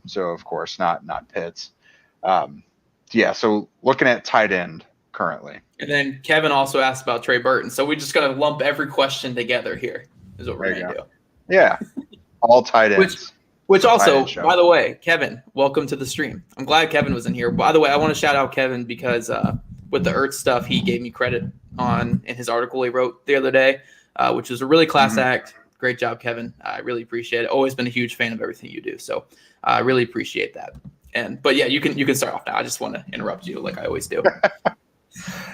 So of course not Pitts. So looking at tight end currently. And then Kevin also asked about Trey Burton. So we just got to lump every question together here is what we're going to do. Yeah. All tight ends. Which also, by the way, Kevin, welcome to the stream. I'm glad Kevin was in here. By the way, I want to shout out Kevin because with the Ertz stuff, he gave me credit on in his article he wrote the other day, which was a really class act. Great job, Kevin. I really appreciate it. Always been a huge fan of everything you do. So I really appreciate that. But yeah, you can start off now. I just want to interrupt you like I always do.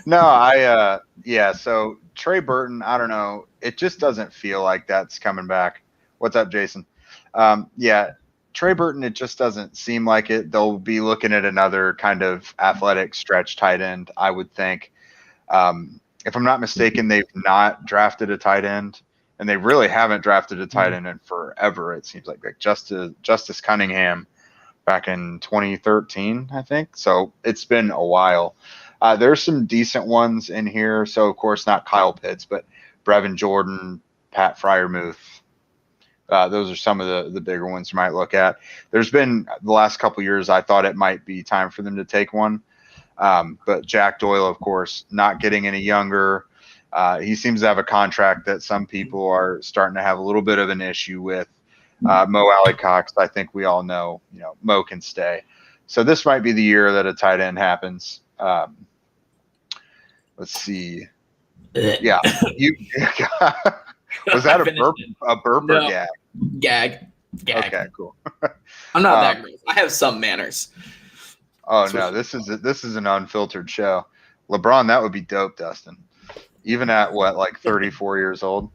No, so Trey Burton, I don't know. It just doesn't feel like that's coming back. What's up, Jason? Trey Burton, it just doesn't seem like it. They'll be looking at another kind of athletic stretch tight end, I would think. If I'm not mistaken, they've not drafted a tight end, and they really haven't drafted a tight end in forever. It seems like Justice Cunningham back in 2013, I think. So it's been a while. There's some decent ones in here. So, of course, not Kyle Pitts, but Brevin Jordan, Pat Freiermuth. Those are some of the bigger ones you might look at. There's been the last couple of years, I thought it might be time for them to take one. But Jack Doyle, of course, not getting any younger. He seems to have a contract that some people are starting to have a little bit of an issue with. Mo Alley-Cox, I think we all know, Mo can stay. So this might be the year that a tight end happens. Let's see. Yeah. Was that a burp or gag? Gag. Okay, cool. I'm not that gross. I have some manners. Oh no, this is an unfiltered show. LeBron, that would be dope, Dustin. Even at 34 years old.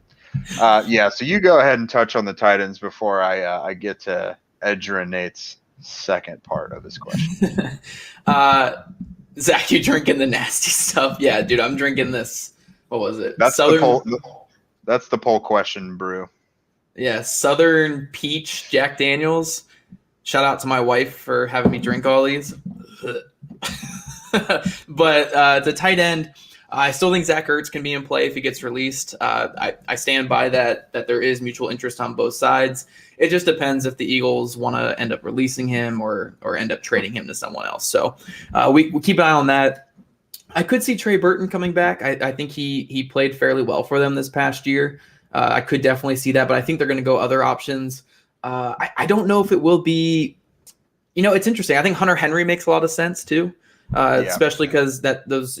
So you go ahead and touch on the tight ends before I get to Edger and Nate's second part of his question. Zach, you drinking the nasty stuff? Yeah, dude, I'm drinking this. What was it? That's the poll question brew. Yeah, Southern Peach Jack Daniels. Shout out to my wife for having me drink all these. But the tight end, I still think Zach Ertz can be in play if he gets released. I stand by that there is mutual interest on both sides. It just depends if the Eagles want to end up releasing him or end up trading him to someone else. So we keep an eye on that. I could see Trey Burton coming back. I think he played fairly well for them this past year. I could definitely see that, but I think they're going to go other options. I don't know if it will be, it's interesting. I think Hunter Henry makes a lot of sense too, especially because those,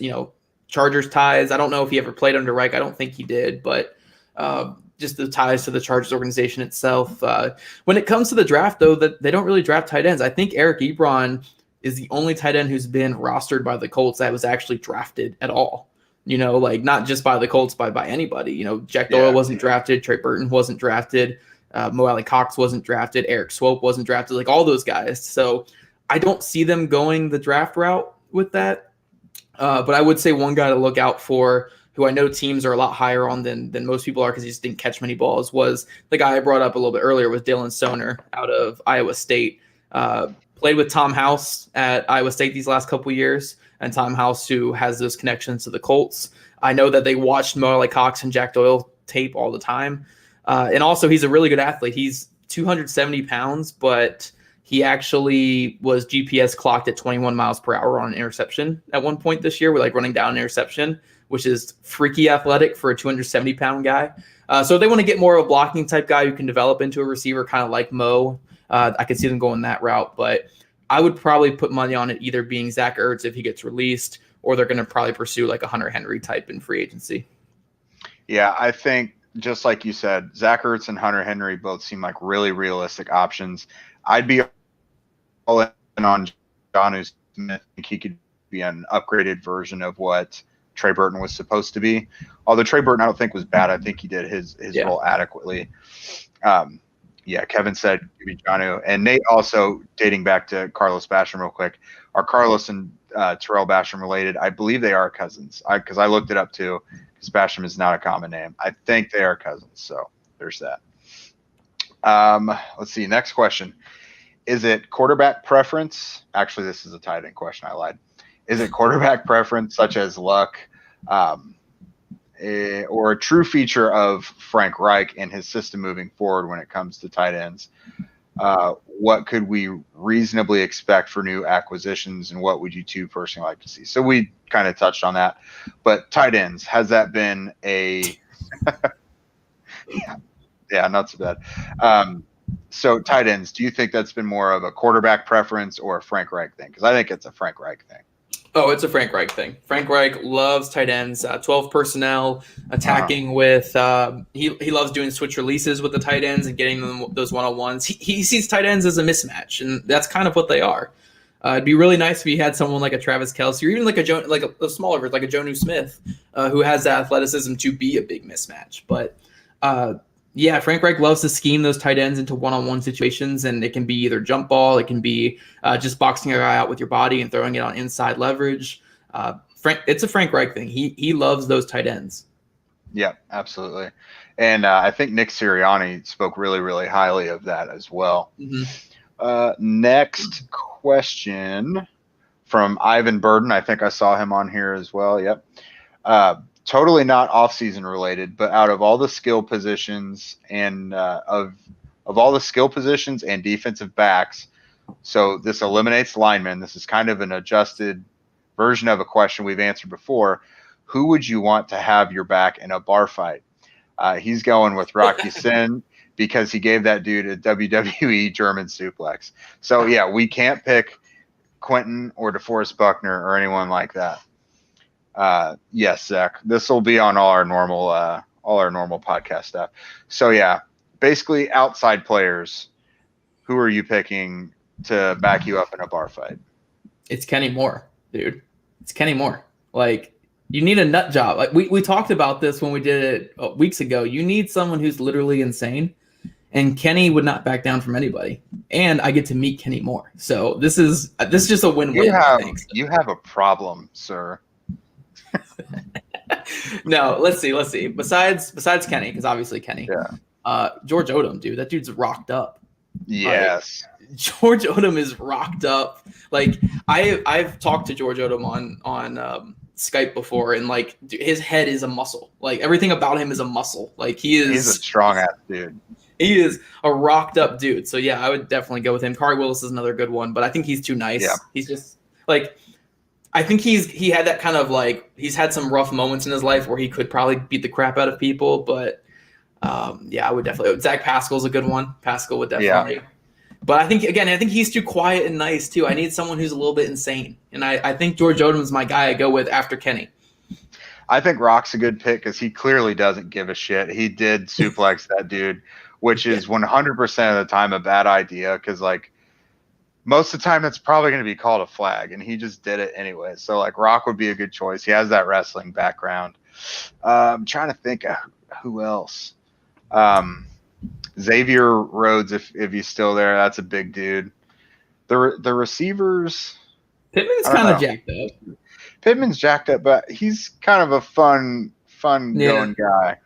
Chargers ties. I don't know if he ever played under Reich. I don't think he did, but just the ties to the Chargers organization itself. When it comes to the draft, though, that they don't really draft tight ends. I think Eric Ebron is the only tight end who's been rostered by the Colts that was actually drafted at all. Not just by the Colts, by anybody. Jack Doyle wasn't drafted. Trey Burton wasn't drafted. Mo Alley-Cox wasn't drafted. Eric Swope wasn't drafted. All those guys. So I don't see them going the draft route with that. But I would say one guy to look out for, who I know teams are a lot higher on than most people are because he just didn't catch many balls, was the guy I brought up a little bit earlier with Dylan Stoner out of Iowa State. Played with Tom House at Iowa State these last couple of years, and Tom House, who has those connections to the Colts. I know that they watched Mo Alley-Cox and Jack Doyle tape all the time. And also, he's a really good athlete. He's 270 pounds, but he actually was GPS clocked at 21 miles per hour on an interception at one point this year. We're running down an interception, which is freaky athletic for a 270-pound guy. So if they want to get more of a blocking type guy who can develop into a receiver kind of like Mo, I could see them going that route. But I would probably put money on it either being Zach Ertz if he gets released, or they're going to probably pursue a Hunter Henry type in free agency. Yeah, I think just like you said, Zach Ertz and Hunter Henry both seem like really realistic options. I'd be all in on Jonnu Smith. I think he could be an upgraded version of what Trey Burton was supposed to be. Although Trey Burton I don't think was bad. I think he did his role adequately. Kevin said give me Jonnu. And Nate also, dating back to Carlos Basham real quick, are Carlos and Tyrell Basham related? I Bleav they are cousins because I looked it up too, because Basham is not a common name. I think they are cousins. So there's that. Let's see. Next question. Is it quarterback preference? Actually, this is a tight end question. I lied. Is it quarterback preference such as luck or a true feature of Frank Reich and his system moving forward when it comes to tight ends? What could we reasonably expect for new acquisitions, and what would you two personally like to see? So we kind of touched on that, but tight ends, has that been a – yeah, not so bad. So tight ends, do you think that's been more of a quarterback preference or a Frank Reich thing? Because I think it's a Frank Reich thing. Oh, it's a Frank Reich thing. Frank Reich loves tight ends, 12 personnel, attacking with he loves doing switch releases with the tight ends and getting them those one-on-ones. He sees tight ends as a mismatch, and that's kind of what they are. It'd be really nice if you had someone like a Travis Kelce or even like a smaller, like a Jonnu Smith, who has that athleticism to be a big mismatch. But yeah, Frank Reich loves to scheme those tight ends into one-on-one situations, and it can be either jump ball, it can be just boxing a guy out with your body and throwing it on inside leverage. It's a Frank Reich thing. He loves those tight ends. Yeah, absolutely. And I think Nick Sirianni spoke really, really highly of that as well. Mm-hmm. Next question from Ivan Burden. I think I saw him on here as well. Yep. Totally not offseason related, but out of all the skill positions and of all the skill positions and defensive backs, so this eliminates linemen. This is kind of an adjusted version of a question we've answered before. Who would you want to have your back in a bar fight? He's going with Rocky Sin because he gave that dude a WWE German suplex. So yeah, we can't pick Quentin or DeForest Buckner or anyone like that. Yes, Zach, this will be on all our normal podcast stuff. So yeah, basically outside players. Who are you picking to back you up in a bar fight? It's Kenny Moore, dude. It's Kenny Moore. Like, you need a nut job. Like we talked about this when we did it weeks ago. You need someone who's literally insane, and Kenny would not back down from anybody. And I get to meet Kenny Moore. So this is just a win-win. You have a problem, sir. No, let's see. Besides Kenny, because obviously Kenny. Yeah. George Odom, dude, that dude's rocked up. Yes. George Odom is rocked up. Like I've talked to George Odom on Skype before, and like his head is a muscle. Like everything about him is a muscle. Like he's a strong ass dude. He is a rocked up dude. So yeah, I would definitely go with him. Kari Willis is another good one, but I think he's too nice. Yeah. He's just like, I think he had that kind of like, he's had some rough moments in his life where he could probably beat the crap out of people, but yeah, I would definitely. Zach Pascal's a good one. Pascal would definitely. Yeah. But I think he's too quiet and nice too. I need someone who's a little bit insane, and I think George Odom's my guy I go with after Kenny. I think Rock's a good pick because he clearly doesn't give a shit. He did suplex that dude, which is 100% of the time a bad idea because like most of the time it's probably going to be called a flag, and he just did it anyway. So like Rock would be a good choice. He has that wrestling background. I'm trying to think of who else. Xavier Rhodes, if he's still there, that's a big dude. The receivers. Pittman's kind of jacked up. Pittman's jacked up, but he's kind of a fun going guy.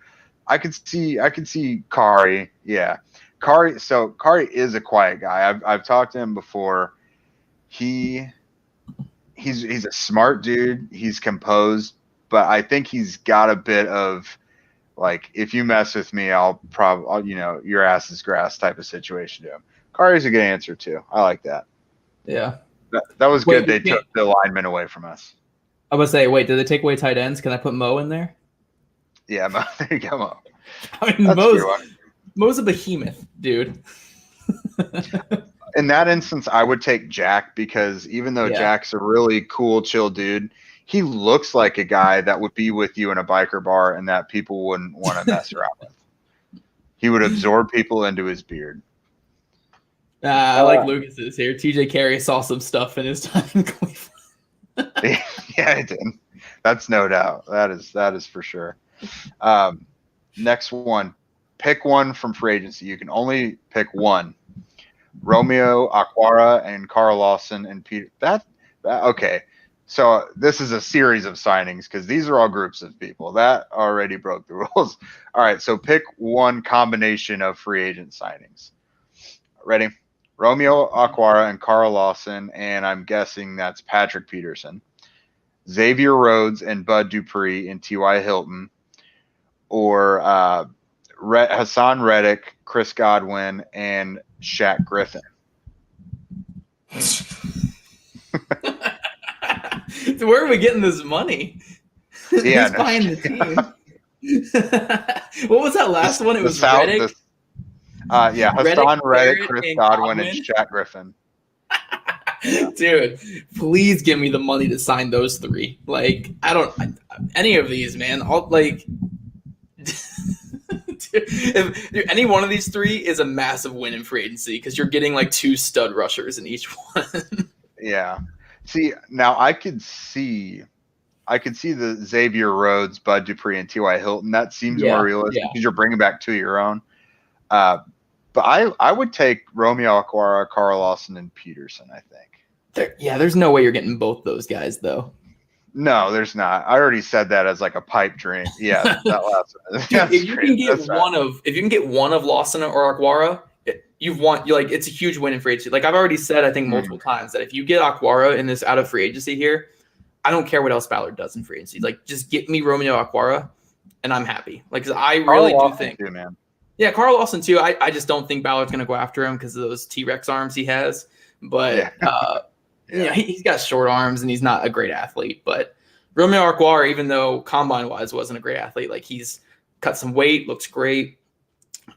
I could see Kari. Yeah, Kari. So Kari is a quiet guy. I've talked to him before. He's a smart dude. He's composed, but I think he's got a bit of like, if you mess with me, I'll your ass is grass type of situation to him. Kari's a good answer too. I like that. Yeah. That was good. They took the lineman away from us. I was going to say, wait, did they take away tight ends? Can I put Mo in there? Yeah, Mo. There you go, Mo. I mean, Mo's a behemoth, dude. In that instance, I would take Jack because even though Jack's a really cool, chill dude, he looks like a guy that would be with you in a biker bar and that people wouldn't want to mess around with. He would absorb people into his beard. I like Lucas's here. TJ Carey saw some stuff in his time in Cleveland. Yeah, I did. That's no doubt. That is for sure. Next one. Pick one from free agency. You can only pick one. Romeo Aquara and Carl Lawson and Peter. That okay. So this is a series of signings because these are all groups of people. That already broke the rules. All right, so pick one combination of free agent signings. Ready? Romeo Aquara and Carl Lawson, and I'm guessing that's Patrick Peterson. Xavier Rhodes and Bud Dupree and T.Y. Hilton. Or Hassan Reddick, Chris Godwin, and Shaq Griffin. Where are we getting this money? Yeah, Who's buying the team? What was that last one? It was Reddick. Yeah, Hassan Reddick, Chris Godwin, and Shaq Griffin. Dude, please give me the money to sign those 3. Like, any of these, man. If any one of these 3 is a massive win in free agency because you're getting like 2 stud rushers in each one. Yeah. See, now I could see the Xavier Rhodes, Bud Dupree, and T.Y. Hilton. That seems more realistic because you're bringing back 2 of your own. But I would take Romeo Okwara, Carl Lawson, and Peterson, I think. There's no way you're getting both those guys, though. No, there's not. I already said that as like a pipe dream. Yeah, that last one. Dude, if you can get one of Lawson or Okwara, it's a huge win in free agency. Like I've already said, I think multiple times that if you get Okwara in this out of free agency here, I don't care what else Ballard does in free agency. Like just get me Romeo Okwara, and I'm happy. Like 'cause I really do think, too, man. Yeah, Carl Lawson too. I just don't think Ballard's going to go after him because of those T-Rex arms he has. But he's got short arms and he's not a great athlete. But Romeo Okwara, even though combine-wise wasn't a great athlete, like he's cut some weight, looks great.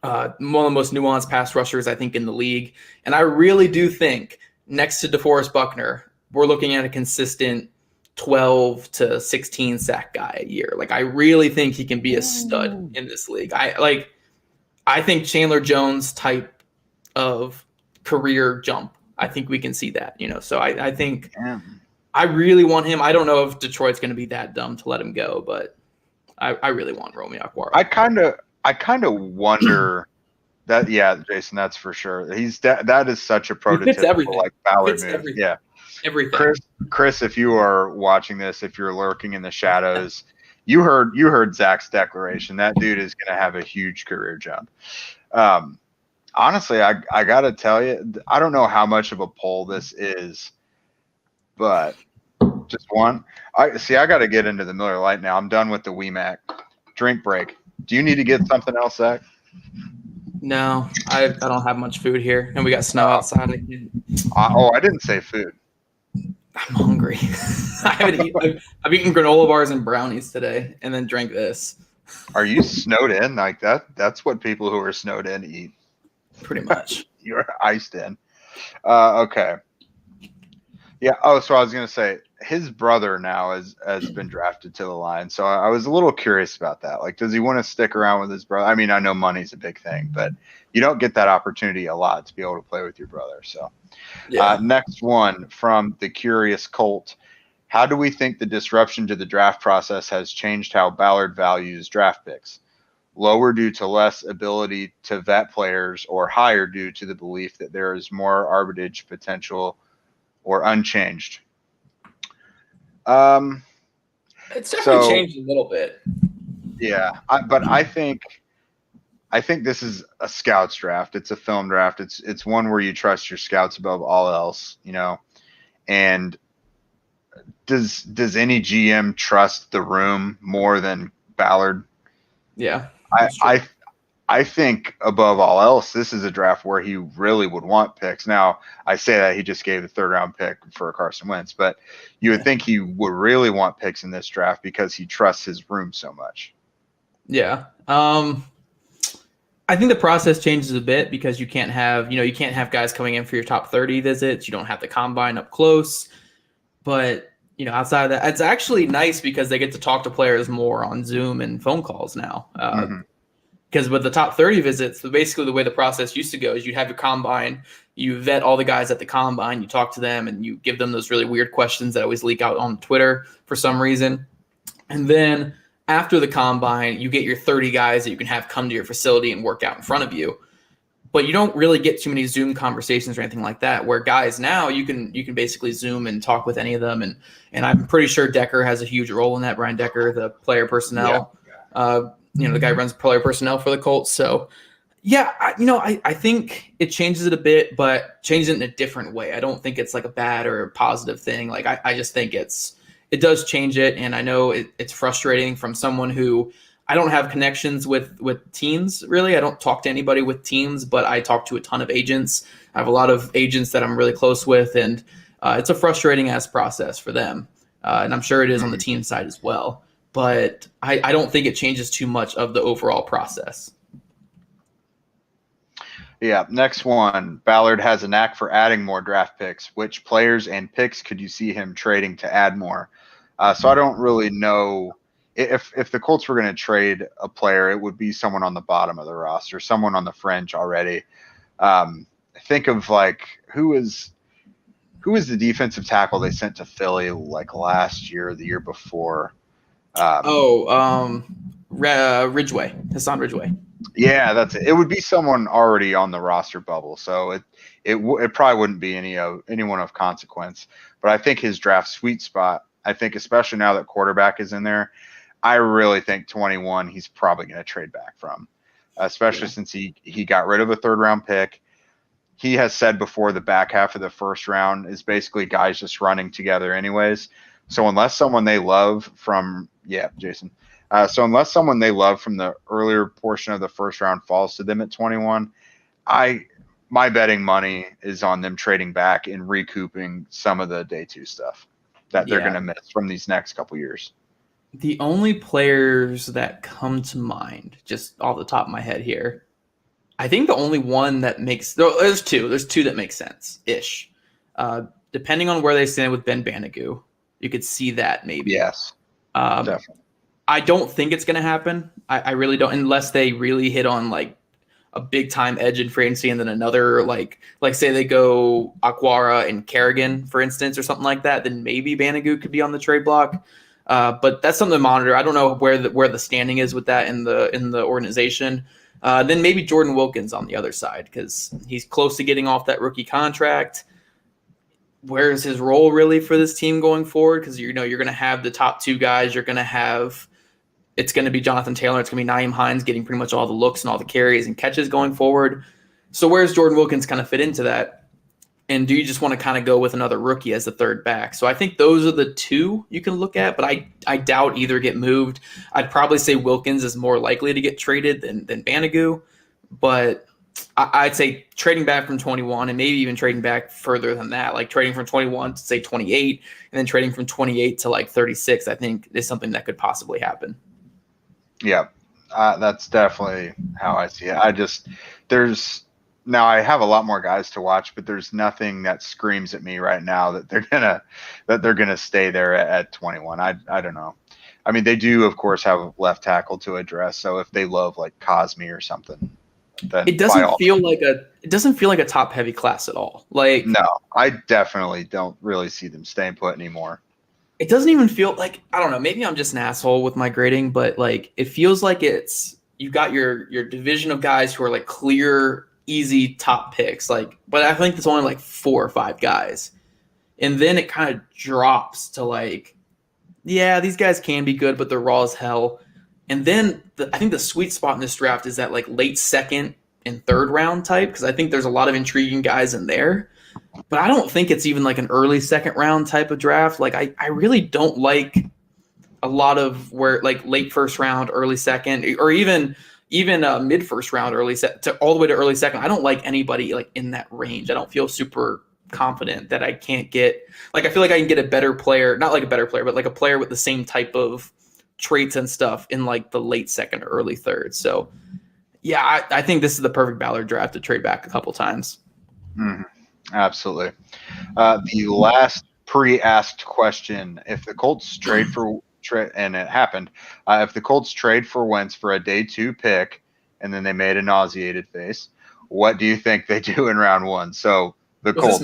One of the most nuanced pass rushers, I think, in the league. And I really do think next to DeForest Buckner, we're looking at a consistent 12 to 16 sack guy a year. Like I really think he can be a stud in this league. I think Chandler Jones type of career jump. I think we can see that, So I think I really want him. I don't know if Detroit's going to be that dumb to let him go, but I really want Romeo Okwara. I kind of wonder that. Yeah, Jason, that's for sure. That is such a prototypical like Ballard move. Everything. Yeah, everything. Chris, if you are watching this, if you're lurking in the shadows. You heard Zach's declaration. That dude is going to have a huge career jump. Honestly, I got to tell you, I don't know how much of a poll this is, but just one. I got to get into the Miller Lite now. I'm done with the WEMAC. Drink break. Do you need to get something else, Zach? No, I don't have much food here, and we got snow outside. I didn't say food. I'm hungry. I've eaten granola bars and brownies today and then drank this. Are you snowed in like that? That's what people who are snowed in eat. Pretty much. You're iced in. Okay. Yeah. Oh, so I was going to say his brother now has been drafted to the line. So I was a little curious about that. Like, does he want to stick around with his brother? I mean, I know money's a big thing, but you don't get that opportunity a lot to be able to play with your brother. So next one from the Curious Colt. How do we think the disruption to the draft process has changed how Ballard values draft picks? Lower due to less ability to vet players, or higher due to the belief that there is more arbitrage potential, or unchanged? It's definitely changed a little bit. Yeah, but I think this is a scouts draft. It's a film draft. It's one where you trust your scouts above all else, And does any GM trust the room more than Ballard? Yeah. I think above all else, this is a draft where he really would want picks. Now, I say that he just gave the 3rd round pick for Carson Wentz, but you would think he would really want picks in this draft because he trusts his room so much. Yeah. I think the process changes a bit because you can't have guys coming in for your top 30 visits. You don't have the combine up close. But, outside of that, it's actually nice because they get to talk to players more on Zoom and phone calls now. Because with the top 30 visits, basically the way the process used to go is you have your combine, you vet all the guys at the combine, you talk to them, and you give them those really weird questions that always leak out on Twitter for some reason. And then after the combine, you get your 30 guys that you can have come to your facility and work out in front of you. But you don't really get too many Zoom conversations or anything like that, where guys now you can basically Zoom and talk with any of them. And I'm pretty sure Decker has a huge role in that, Brian Decker, the player personnel. Yeah. The guy runs player personnel for the Colts. So, yeah, I think it changes it a bit, but changes it in a different way. I don't think it's like a bad or a positive thing. Like, I just think it does change it. And I know it's frustrating from someone who I don't have connections with teams, really. I don't talk to anybody with teams, but I talk to a ton of agents. I have a lot of agents that I'm really close with, and it's a frustrating-ass process for them. And I'm sure it is on the team side as well. But I don't think it changes too much of the overall process. Yeah, next one. Ballard has a knack for adding more draft picks. Which players and picks could you see him trading to add more? So I don't really know if the Colts were going to trade a player, it would be someone on the bottom of the roster, someone on the fringe already. Think of like who is the defensive tackle they sent to Philly like last year, or the year before? Ridgeway, Hassan Ridgeway. Yeah, that's it. It would be someone already on the roster bubble, so it probably wouldn't be anyone of consequence. But I think his draft sweet spot, I think especially now that quarterback is in there, I really think 21 he's probably going to trade back from, especially since he got rid of a third-round pick. He has said before the back half of the first round is basically guys just running together anyways. So unless someone they love from unless someone they love from the earlier portion of the first round falls to them at 21, my betting money is on them trading back and recouping some of the day 2 stuff that they're going to miss from these next couple years. The only players that come to mind, just off the top of my head here, I think the only one that makes there's two that make sense ish. Depending on where they stand with Ben Banigou, you could see that maybe. Yes, definitely. I don't think it's going to happen. I really don't, unless they really hit on like a big time edge in free agency, and then another like say they go Aquara and Kerrigan, for instance, or something like that. Then maybe Banigou could be on the trade block. But that's something to monitor. I don't know where the standing is with that in the organization. Then maybe Jordan Wilkins on the other side, because he's close to getting off that rookie contract. Where's his role really for this team going forward? Because you're going to have the top 2 guys. It's going to be Jonathan Taylor. It's going to be Nyheim Hines getting pretty much all the looks and all the carries and catches going forward. So where's Jordan Wilkins kind of fit into that? And do you just want to kind of go with another rookie as the third back? So I think those are the 2 you can look at, but I doubt either get moved. I'd probably say Wilkins is more likely to get traded than Banigou, but I'd say trading back from 21 and maybe even trading back further than that, like trading from 21 to say 28 and then trading from 28 to like 36, I think is something that could possibly happen. Yeah, that's definitely how I see it. Now I have a lot more guys to watch, but there's nothing that screams at me right now that they're gonna stay there at 21. I don't know. I mean, they do of course have a left tackle to address. So if they love like Cosme or something, then it doesn't feel like a top heavy class at all. Like, no, I definitely don't really see them staying put anymore. It doesn't even feel like, I don't know, maybe I'm just an asshole with my grading, but like it feels like you got your division of guys who are like clear, easy top picks, like, but I think it's only like 4 or 5 guys, and then it kind of drops to like, yeah, these guys can be good, but they're raw as hell. And then I think the sweet spot in this draft is that like late 2nd and 3rd round type, because I think there's a lot of intriguing guys in there, but I don't think it's even like an early 2nd round type of draft. Like I really don't like a lot of where like late 1st round, early 2nd, or even mid 1st round, early to all the way to early 2nd. I don't like anybody like in that range. I don't feel super confident that I can't get, like, I feel like I can get a better player, not like a better player, but like a player with the same type of traits and stuff in like the late 2nd or early 3rd. So yeah, I think this is the perfect Ballard draft to trade back a couple times. Mm-hmm. Absolutely. The last pre-asked question: if the Colts trade for and it happened, if the Colts trade for Wentz for a day 2 pick, and then they made a nauseated face, what do you think they do in round 1? So the Colts.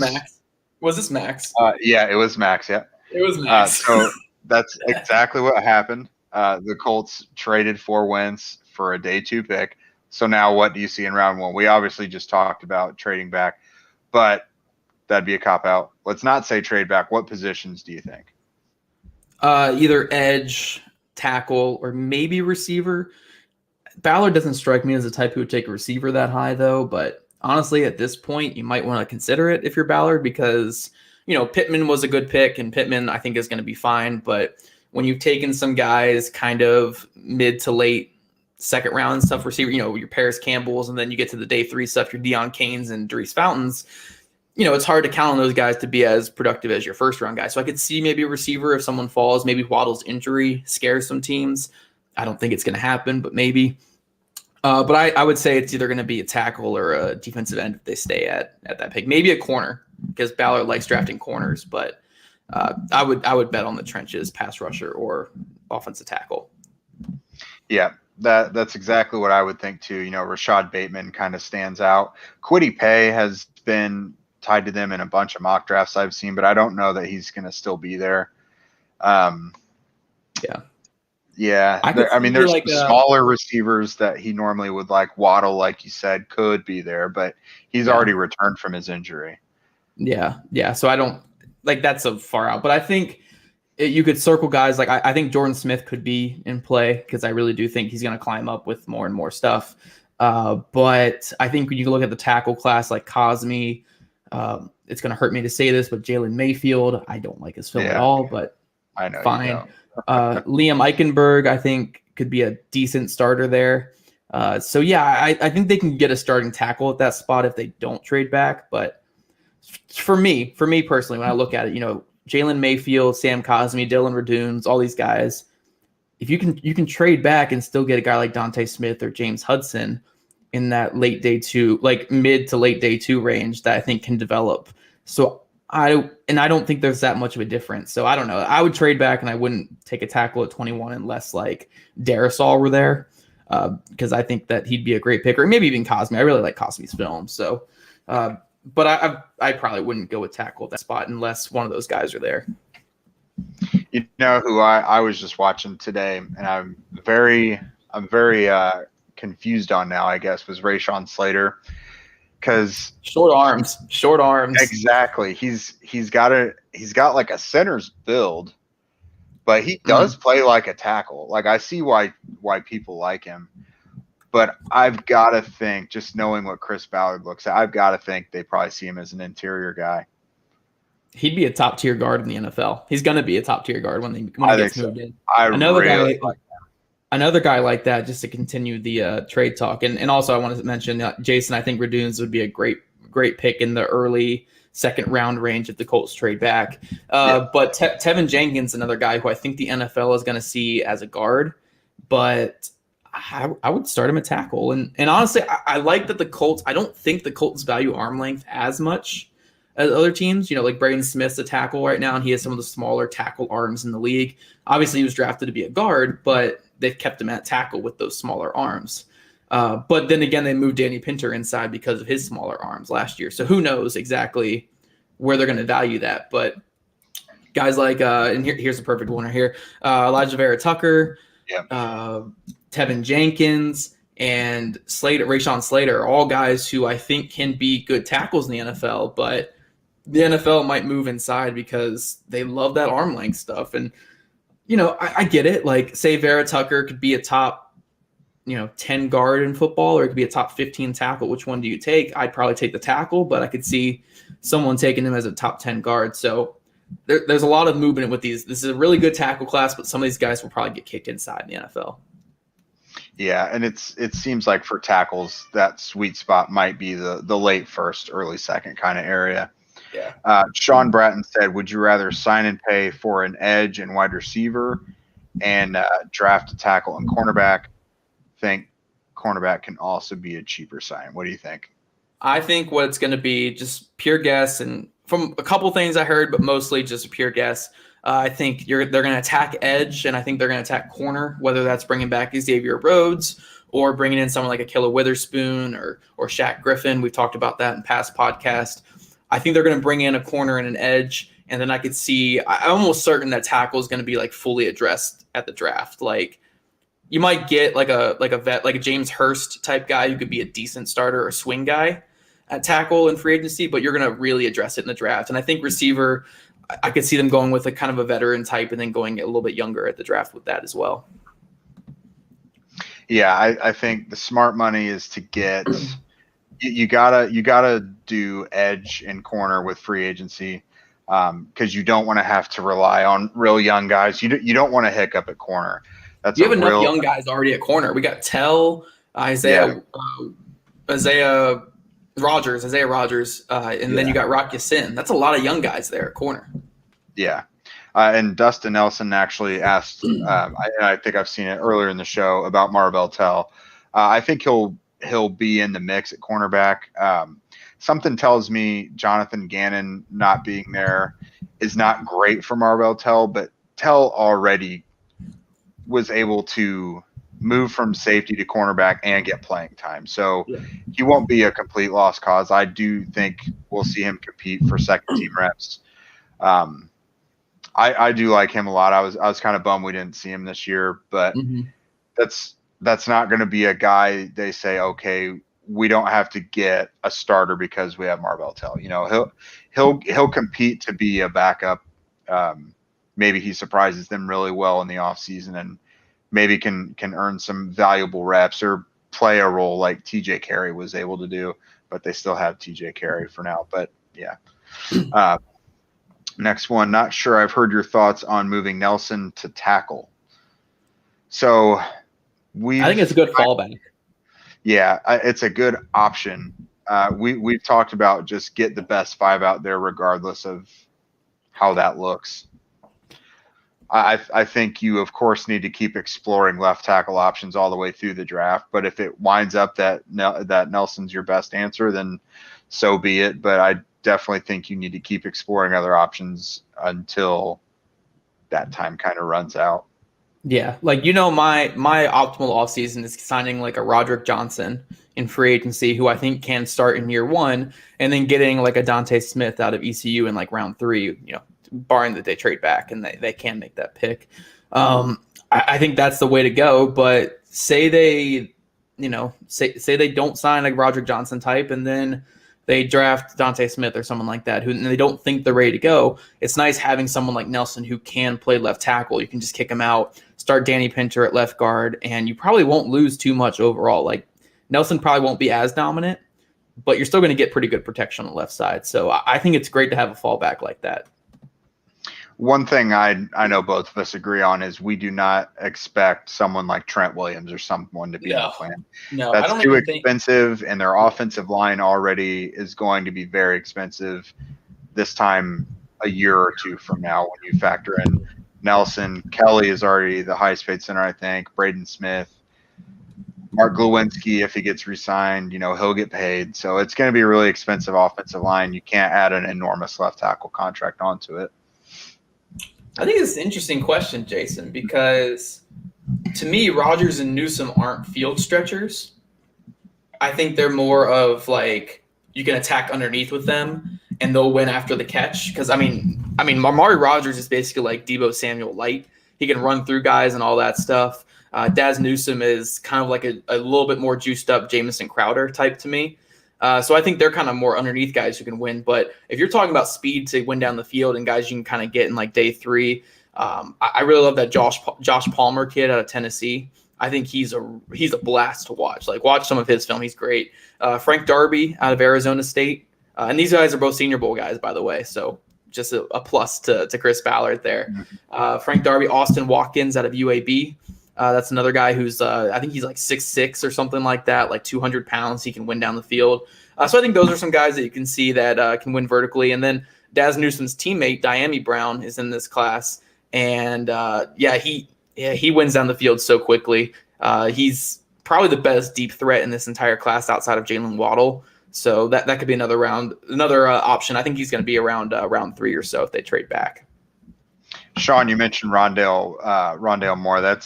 Was this Max? Yeah, it was Max. Yeah, it was Max. So that's exactly what happened. The Colts traded for Wentz for a day 2 pick. So now what do you see in round 1? We obviously just talked about trading back, but that'd be a cop-out. Let's not say trade back. What positions do you think? Either edge, tackle, or maybe receiver. Ballard doesn't strike me as the type who would take a receiver that high, though. But honestly, at this point, you might want to consider it if you're Ballard, because, Pittman was a good pick, and Pittman, I think, is going to be fine. But when you've taken some guys kind of mid to late 2nd round stuff, receiver, your Paris Campbells, and then you get to the day 3 stuff, your Deion Keynes and Dries Fountains, it's hard to count on those guys to be as productive as your 1st round guy. So I could see maybe a receiver if someone falls. Maybe Waddle's injury scares some teams. I don't think it's going to happen, but maybe. But I would say it's either going to be a tackle or a defensive end if they stay at that pick. Maybe a corner because Ballard likes drafting corners. But I would bet on the trenches, pass rusher or offensive tackle. Yeah, that's exactly what I would think too. Rashad Bateman kind of stands out. Kwity Paye has been tied to them in a bunch of mock drafts I've seen, but I don't know that he's going to still be there. Yeah. There's like smaller receivers that he normally would like. Waddle, like you said, could be there, but he's already returned from his injury. Yeah. So I don't like that's a far out, but I think you could circle guys like I think Jordan Smith could be in play because I really do think he's going to climb up with more and more stuff. But I think when you look at the tackle class like Cosme, it's going to hurt me to say this, but Jalen Mayfield, I don't like his film at all, but I know fine. Liam Eichenberg, I think, could be a decent starter there. I think they can get a starting tackle at that spot if they don't trade back. But for me personally, when I look at it, Jalen Mayfield, Sam Cosme, Dylan Radunes, all these guys, if you can trade back and still get a guy like Dante Smith or James Hudson in that late day 2, like mid to late day 2 range that I think can develop. So I don't think there's that much of a difference. So I don't know. I would trade back and I wouldn't take a tackle at 21 unless like Darrisaw were there because I think that he'd be a great picker. Maybe even Cosme. I really like Cosme's film. So, but I probably wouldn't go with tackle at that spot unless one of those guys are there. You know who I was just watching today, and I'm very confused on now, I guess, was Raeshawn Slater. Because short arms. Exactly. He's got like a center's build, but he does play like a tackle. Like I see why people like him. But I've got to think, just knowing what Chris Ballard looks at, I've got to think they probably see him as an interior guy. He'd be a top tier guard in the NFL. He's going to be a top tier guard when he gets moved in. Another guy like that, just to continue the trade talk. And also I wanted to mention, Jason, I think Radunes would be a great pick in the early second round range if the Colts trade back. But Tevin Jenkins, another guy who I think the NFL is going to see as a guard, but I would start him at tackle. And honestly, I like that the Colts, I don't think the Colts value arm length as much as other teams. Like Braden Smith's a tackle right now, and he has some of the smaller tackle arms in the league. Obviously, he was drafted to be a guard, but they've kept him at tackle with those smaller arms. But then again, they moved Danny Pinter inside because of his smaller arms last year. So who knows exactly where they're going to value that. But guys like, and here's a perfect one right here, Elijah Vera Tucker, Tevin Jenkins, and Raeshawn Slater are all guys who I think can be good tackles in the NFL, but the NFL might move inside because they love that arm length stuff. And I get it. Like, say Vera Tucker could be a top, 10 guard in football, or it could be a top 15 tackle. Which one do you take? I'd probably take the tackle, but I could see someone taking him as a top 10 guard. So there's a lot of movement with these. This is a really good tackle class, but some of these guys will probably get kicked inside in the NFL. Yeah, and it seems like for tackles, that sweet spot might be the late first, early second kind of area. Yeah. Sean Bratton said, would you rather sign and pay for an edge and wide receiver and draft a tackle and cornerback? Think cornerback can also be a cheaper sign. What do you think? I think what it's going to be, just pure guess, and from a couple things I heard, but mostly just a pure guess. I think they're going to attack edge, and I think they're going to attack corner, whether that's bringing back Xavier Rhodes or bringing in someone like Akilla Witherspoon or Shaq Griffin. We've talked about that in past podcasts. I think they're going to bring in a corner and an edge, and then I could see – I'm almost certain that tackle is going to be like fully addressed at the draft. Like, you might get like a vet, like a James Hurst type guy who could be a decent starter or swing guy at tackle in free agency, but you're going to really address it in the draft. And I think receiver – I could see them going with a kind of a veteran type and then going a little bit younger at the draft with that as well. Yeah, I think the smart money is to get you gotta do edge and corner with free agency because you don't want to have to rely on real young guys. You don't want to hiccup at corner. You have enough young guys already at corner. We got Tell, Isaiah Rogers, and then you got Rock Ya-Sin. That's a lot of young guys there at corner. Yeah. And Dustin Nelson actually asked, I think I've seen it earlier in the show, about Marvell Tell. I think he'll be in the mix at cornerback. Something tells me Jonathan Gannon not being there is not great for Marvell Tell, but Tell already was able to move from safety to cornerback and get playing time. So he won't be a complete lost cause. I do think we'll see him compete for second team reps. I do like him a lot. I was kind of bummed we didn't see him this year, but that's not going to be a guy they say, okay, we don't have to get a starter because we have Marvell Tell. You know, he'll compete to be a backup. Maybe he surprises them really well in the offseason and maybe can earn some valuable reps or play a role like TJ Carey was able to do, but they still have TJ Carey for now. But yeah. Next one, not sure I've heard your thoughts on moving Nelson to tackle. So I think it's a good fallback. Yeah, it's a good option. We've talked about just get the best 5 out there regardless of how that looks. I think you, of course, need to keep exploring left tackle options all the way through the draft. But if it winds up that Nelson's your best answer, then so be it. But I definitely think you need to keep exploring other options until that time kind of runs out. Yeah, like, you know, my optimal offseason is signing like a Roderick Johnson in free agency, who I think can start in year 1, and then getting like a Dante Smith out of ECU in like round 3, you know, barring that they trade back and they can make that pick. I think that's the way to go. But say they, you know, say they don't sign like Roderick Johnson type, and then they draft Dante Smith or someone like that, and they don't think they're ready to go. It's nice having someone like Nelson who can play left tackle. You can just kick him out, start Danny Pinter at left guard, and you probably won't lose too much overall. Like, Nelson probably won't be as dominant, but you're still going to get pretty good protection on the left side. So I think it's great to have a fallback like that. One thing I know both of us agree on is we do not expect someone like Trent Williams or someone to be in the plan. No, that's too expensive, and their offensive line already is going to be very expensive this time a year or two from now when you factor in Nelson. Kelly is already the highest paid center, I think. Braden Smith. Mark Glowinski, if he gets re-signed, you know, he'll get paid. So it's going to be a really expensive offensive line. You can't add an enormous left tackle contract onto it. I think it's an interesting question, Jason, because to me, Rodgers and Newsome aren't field stretchers. I think they're more of like you can attack underneath with them and they'll win after the catch. Because I mean, Amari Rodgers is basically like Deebo Samuel light. He can run through guys and all that stuff. Daz Newsome is kind of like a little bit more juiced up Jamison Crowder type to me. So I think they're kind of more underneath guys who can win. But if you're talking about speed to win down the field and guys you can kind of get in like day 3, I really love that Josh Palmer kid out of Tennessee. I think he's a blast to watch. Like, watch some of his film. He's great. Frank Darby out of Arizona State. And these guys are both Senior Bowl guys, by the way. So just a plus to Chris Ballard there. Frank Darby, Austin Watkins out of UAB. That's another guy who's, I think he's like 6'6" or something like that, like 200 pounds. He can win down the field. So I think those are some guys that you can see that can win vertically. And then Daz Newsome's teammate, Diami Brown, is in this class. And he wins down the field so quickly. He's probably the best deep threat in this entire class outside of Jalen Waddle. So that could be another option. I think he's going to be around round 3 or so if they trade back. Sean, you mentioned Rondale Moore.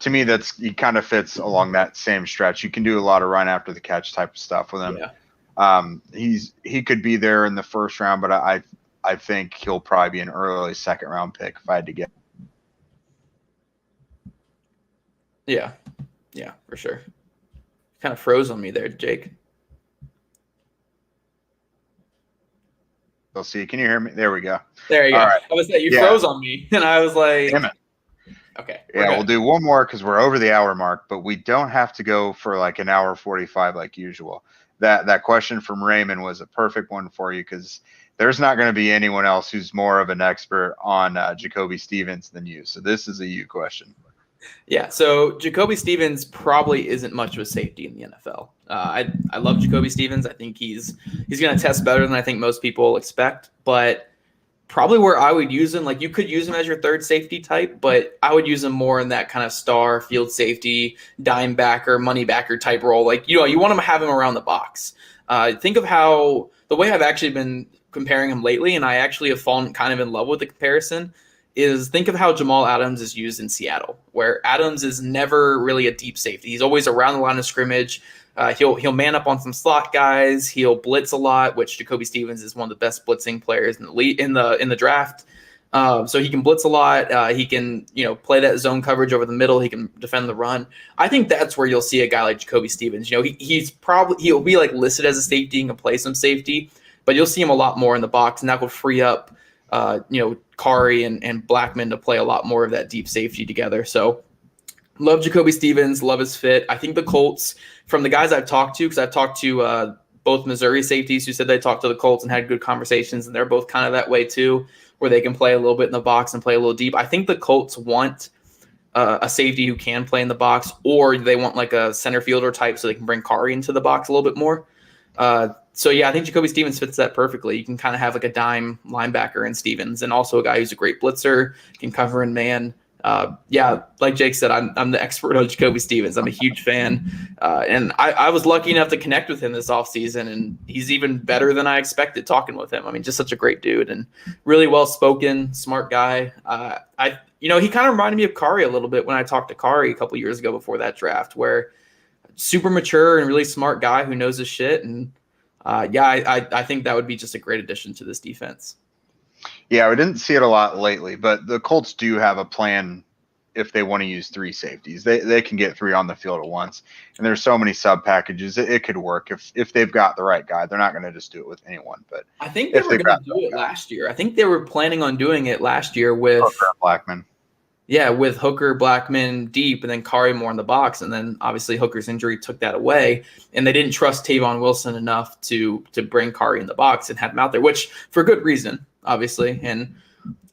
To me, he kind of fits along that same stretch. You can do a lot of run after the catch type of stuff with him. Yeah. He could be there in the first round, but I think he'll probably be an early second round pick if I had to get. Yeah, for sure. Kind of froze on me there, Jake. We'll see. Can you hear me? There we go. There you go. Right. I was saying you froze on me, and I was like, damn it. Okay. Yeah, we'll do one more because we're over the hour mark, but we don't have to go for like an hour 45 like usual. That question from Raymond was a perfect one for you because there's not going to be anyone else who's more of an expert on Jacoby Stevens than you. So this is a you question. Yeah, so Jacoby Stevens probably isn't much of a safety in the NFL. I love Jacoby Stevens. I think he's going to test better than I think most people expect, but probably where I would use him. Like, you could use him as your third safety type, but I would use him more in that kind of star field safety, dime backer, money backer type role. Like, you want to have him around the box. Think of how the way I've actually been comparing him lately, and I actually have fallen kind of in love with the comparison, is think of how Jamal Adams is used in Seattle, where Adams is never really a deep safety. He's always around the line of scrimmage. He'll man up on some slot guys. He'll blitz a lot, which Jacoby Stevens is one of the best blitzing players in the draft. So he can blitz a lot. He can play that zone coverage over the middle. He can defend the run. I think that's where you'll see a guy like Jacoby Stevens. He'll be like listed as a safety and can play some safety, but you'll see him a lot more in the box, and that will free up Kari and Blackman to play a lot more of that deep safety together. So love Jacoby Stevens, love his fit. I think the Colts, from the guys I've talked to, because I've talked to both Missouri safeties who said they talked to the Colts and had good conversations, and they're both kind of that way too, where they can play a little bit in the box and play a little deep. I think the Colts want a safety who can play in the box, or they want like a center fielder type so they can bring Kari into the box a little bit more. So yeah, I think Jacoby Stevens fits that perfectly. You can kind of have like a dime linebacker in Stevens, and also a guy who's a great blitzer, can cover in man. Like Jake said, I'm the expert on Jacoby Stevens. I'm a huge fan. And I was lucky enough to connect with him this offseason, and he's even better than I expected talking with him. I mean, just such a great dude and really well-spoken, smart guy. He kind of reminded me of Kari a little bit when I talked to Kari a couple years ago before that draft, where super mature and really smart guy who knows his shit. And I think that would be just a great addition to this defense. Yeah, we didn't see it a lot lately, but the Colts do have a plan if they want to use three safeties. They can get three on the field at once, and there's so many sub packages. It could work if they've got the right guy. They're not going to just do it with anyone. But I think they were going to do it last year. I think they were planning on doing it last year with Blackman. Yeah, with Hooker, Blackman deep, and then Kari more in the box. And then obviously Hooker's injury took that away. And they didn't trust Tavon Wilson enough to bring Kari in the box and have him out there, which for good reason, obviously. And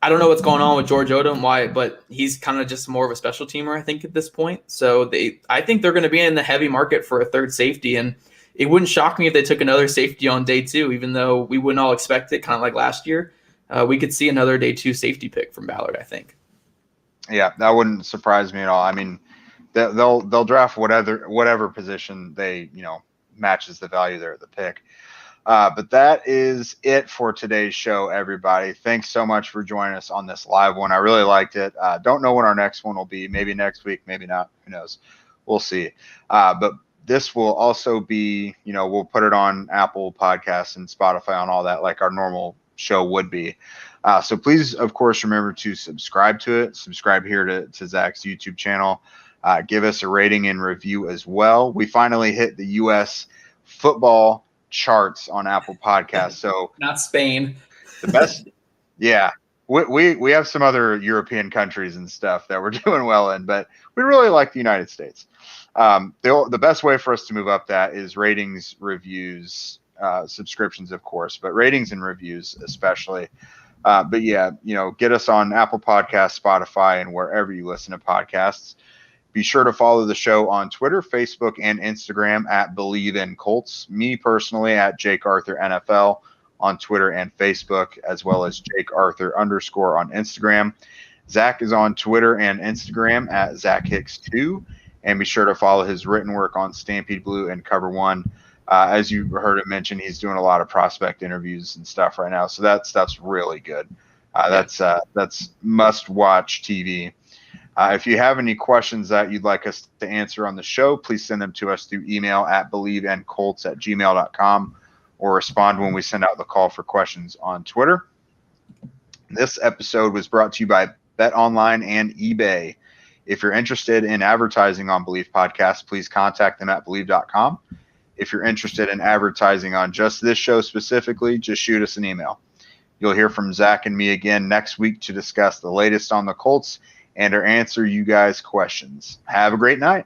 I don't know what's going on with George Odom, why, but he's kind of just more of a special teamer, I think, at this point. So I think they're going to be in the heavy market for a third safety. And it wouldn't shock me if they took another safety on day two, even though we wouldn't all expect it, kind of like last year. We could see another day two safety pick from Ballard, I think. Yeah, that wouldn't surprise me at all. I mean, they'll draft whatever position they matches the value there at the pick. But that is it for today's show, everybody. Thanks so much for joining us on this live one. I really liked it. Don't know when our next one will be. Maybe next week, maybe not. Who knows? We'll see. But this will also be, we'll put it on Apple Podcasts and Spotify on all that like our normal show would be. So please, of course, remember to subscribe to it. Subscribe here to Zach's YouTube channel. Give us a rating and review as well. We finally hit the U.S. football charts on Apple Podcasts. So not Spain. The best. Yeah. We have some other European countries and stuff that we're doing well in, but we really like the United States. The best way for us to move up that is ratings, reviews, subscriptions, of course, but ratings and reviews especially. But yeah, get us on Apple Podcasts, Spotify, and wherever you listen to podcasts. Be sure to follow the show on Twitter, Facebook, and Instagram at Bleav in Colts. Me personally at Jake Arthur NFL on Twitter and Facebook, as well as Jake Arthur _ on Instagram. Zach is on Twitter and Instagram at Zach Hicks 2. And be sure to follow his written work on Stampede Blue and Cover One. As you heard him mention, he's doing a lot of prospect interviews and stuff right now. So that stuff's really good. That's must-watch TV. If you have any questions that you'd like us to answer on the show, please send them to us through email at bleavandcolts@gmail.com or respond when we send out the call for questions on Twitter. This episode was brought to you by BetOnline and eBay. If you're interested in advertising on Bleav Podcast, please contact them at bleav.com. If you're interested in advertising on just this show specifically, just shoot us an email. You'll hear from Zach and me again next week to discuss the latest on the Colts and or answer you guys' questions. Have a great night.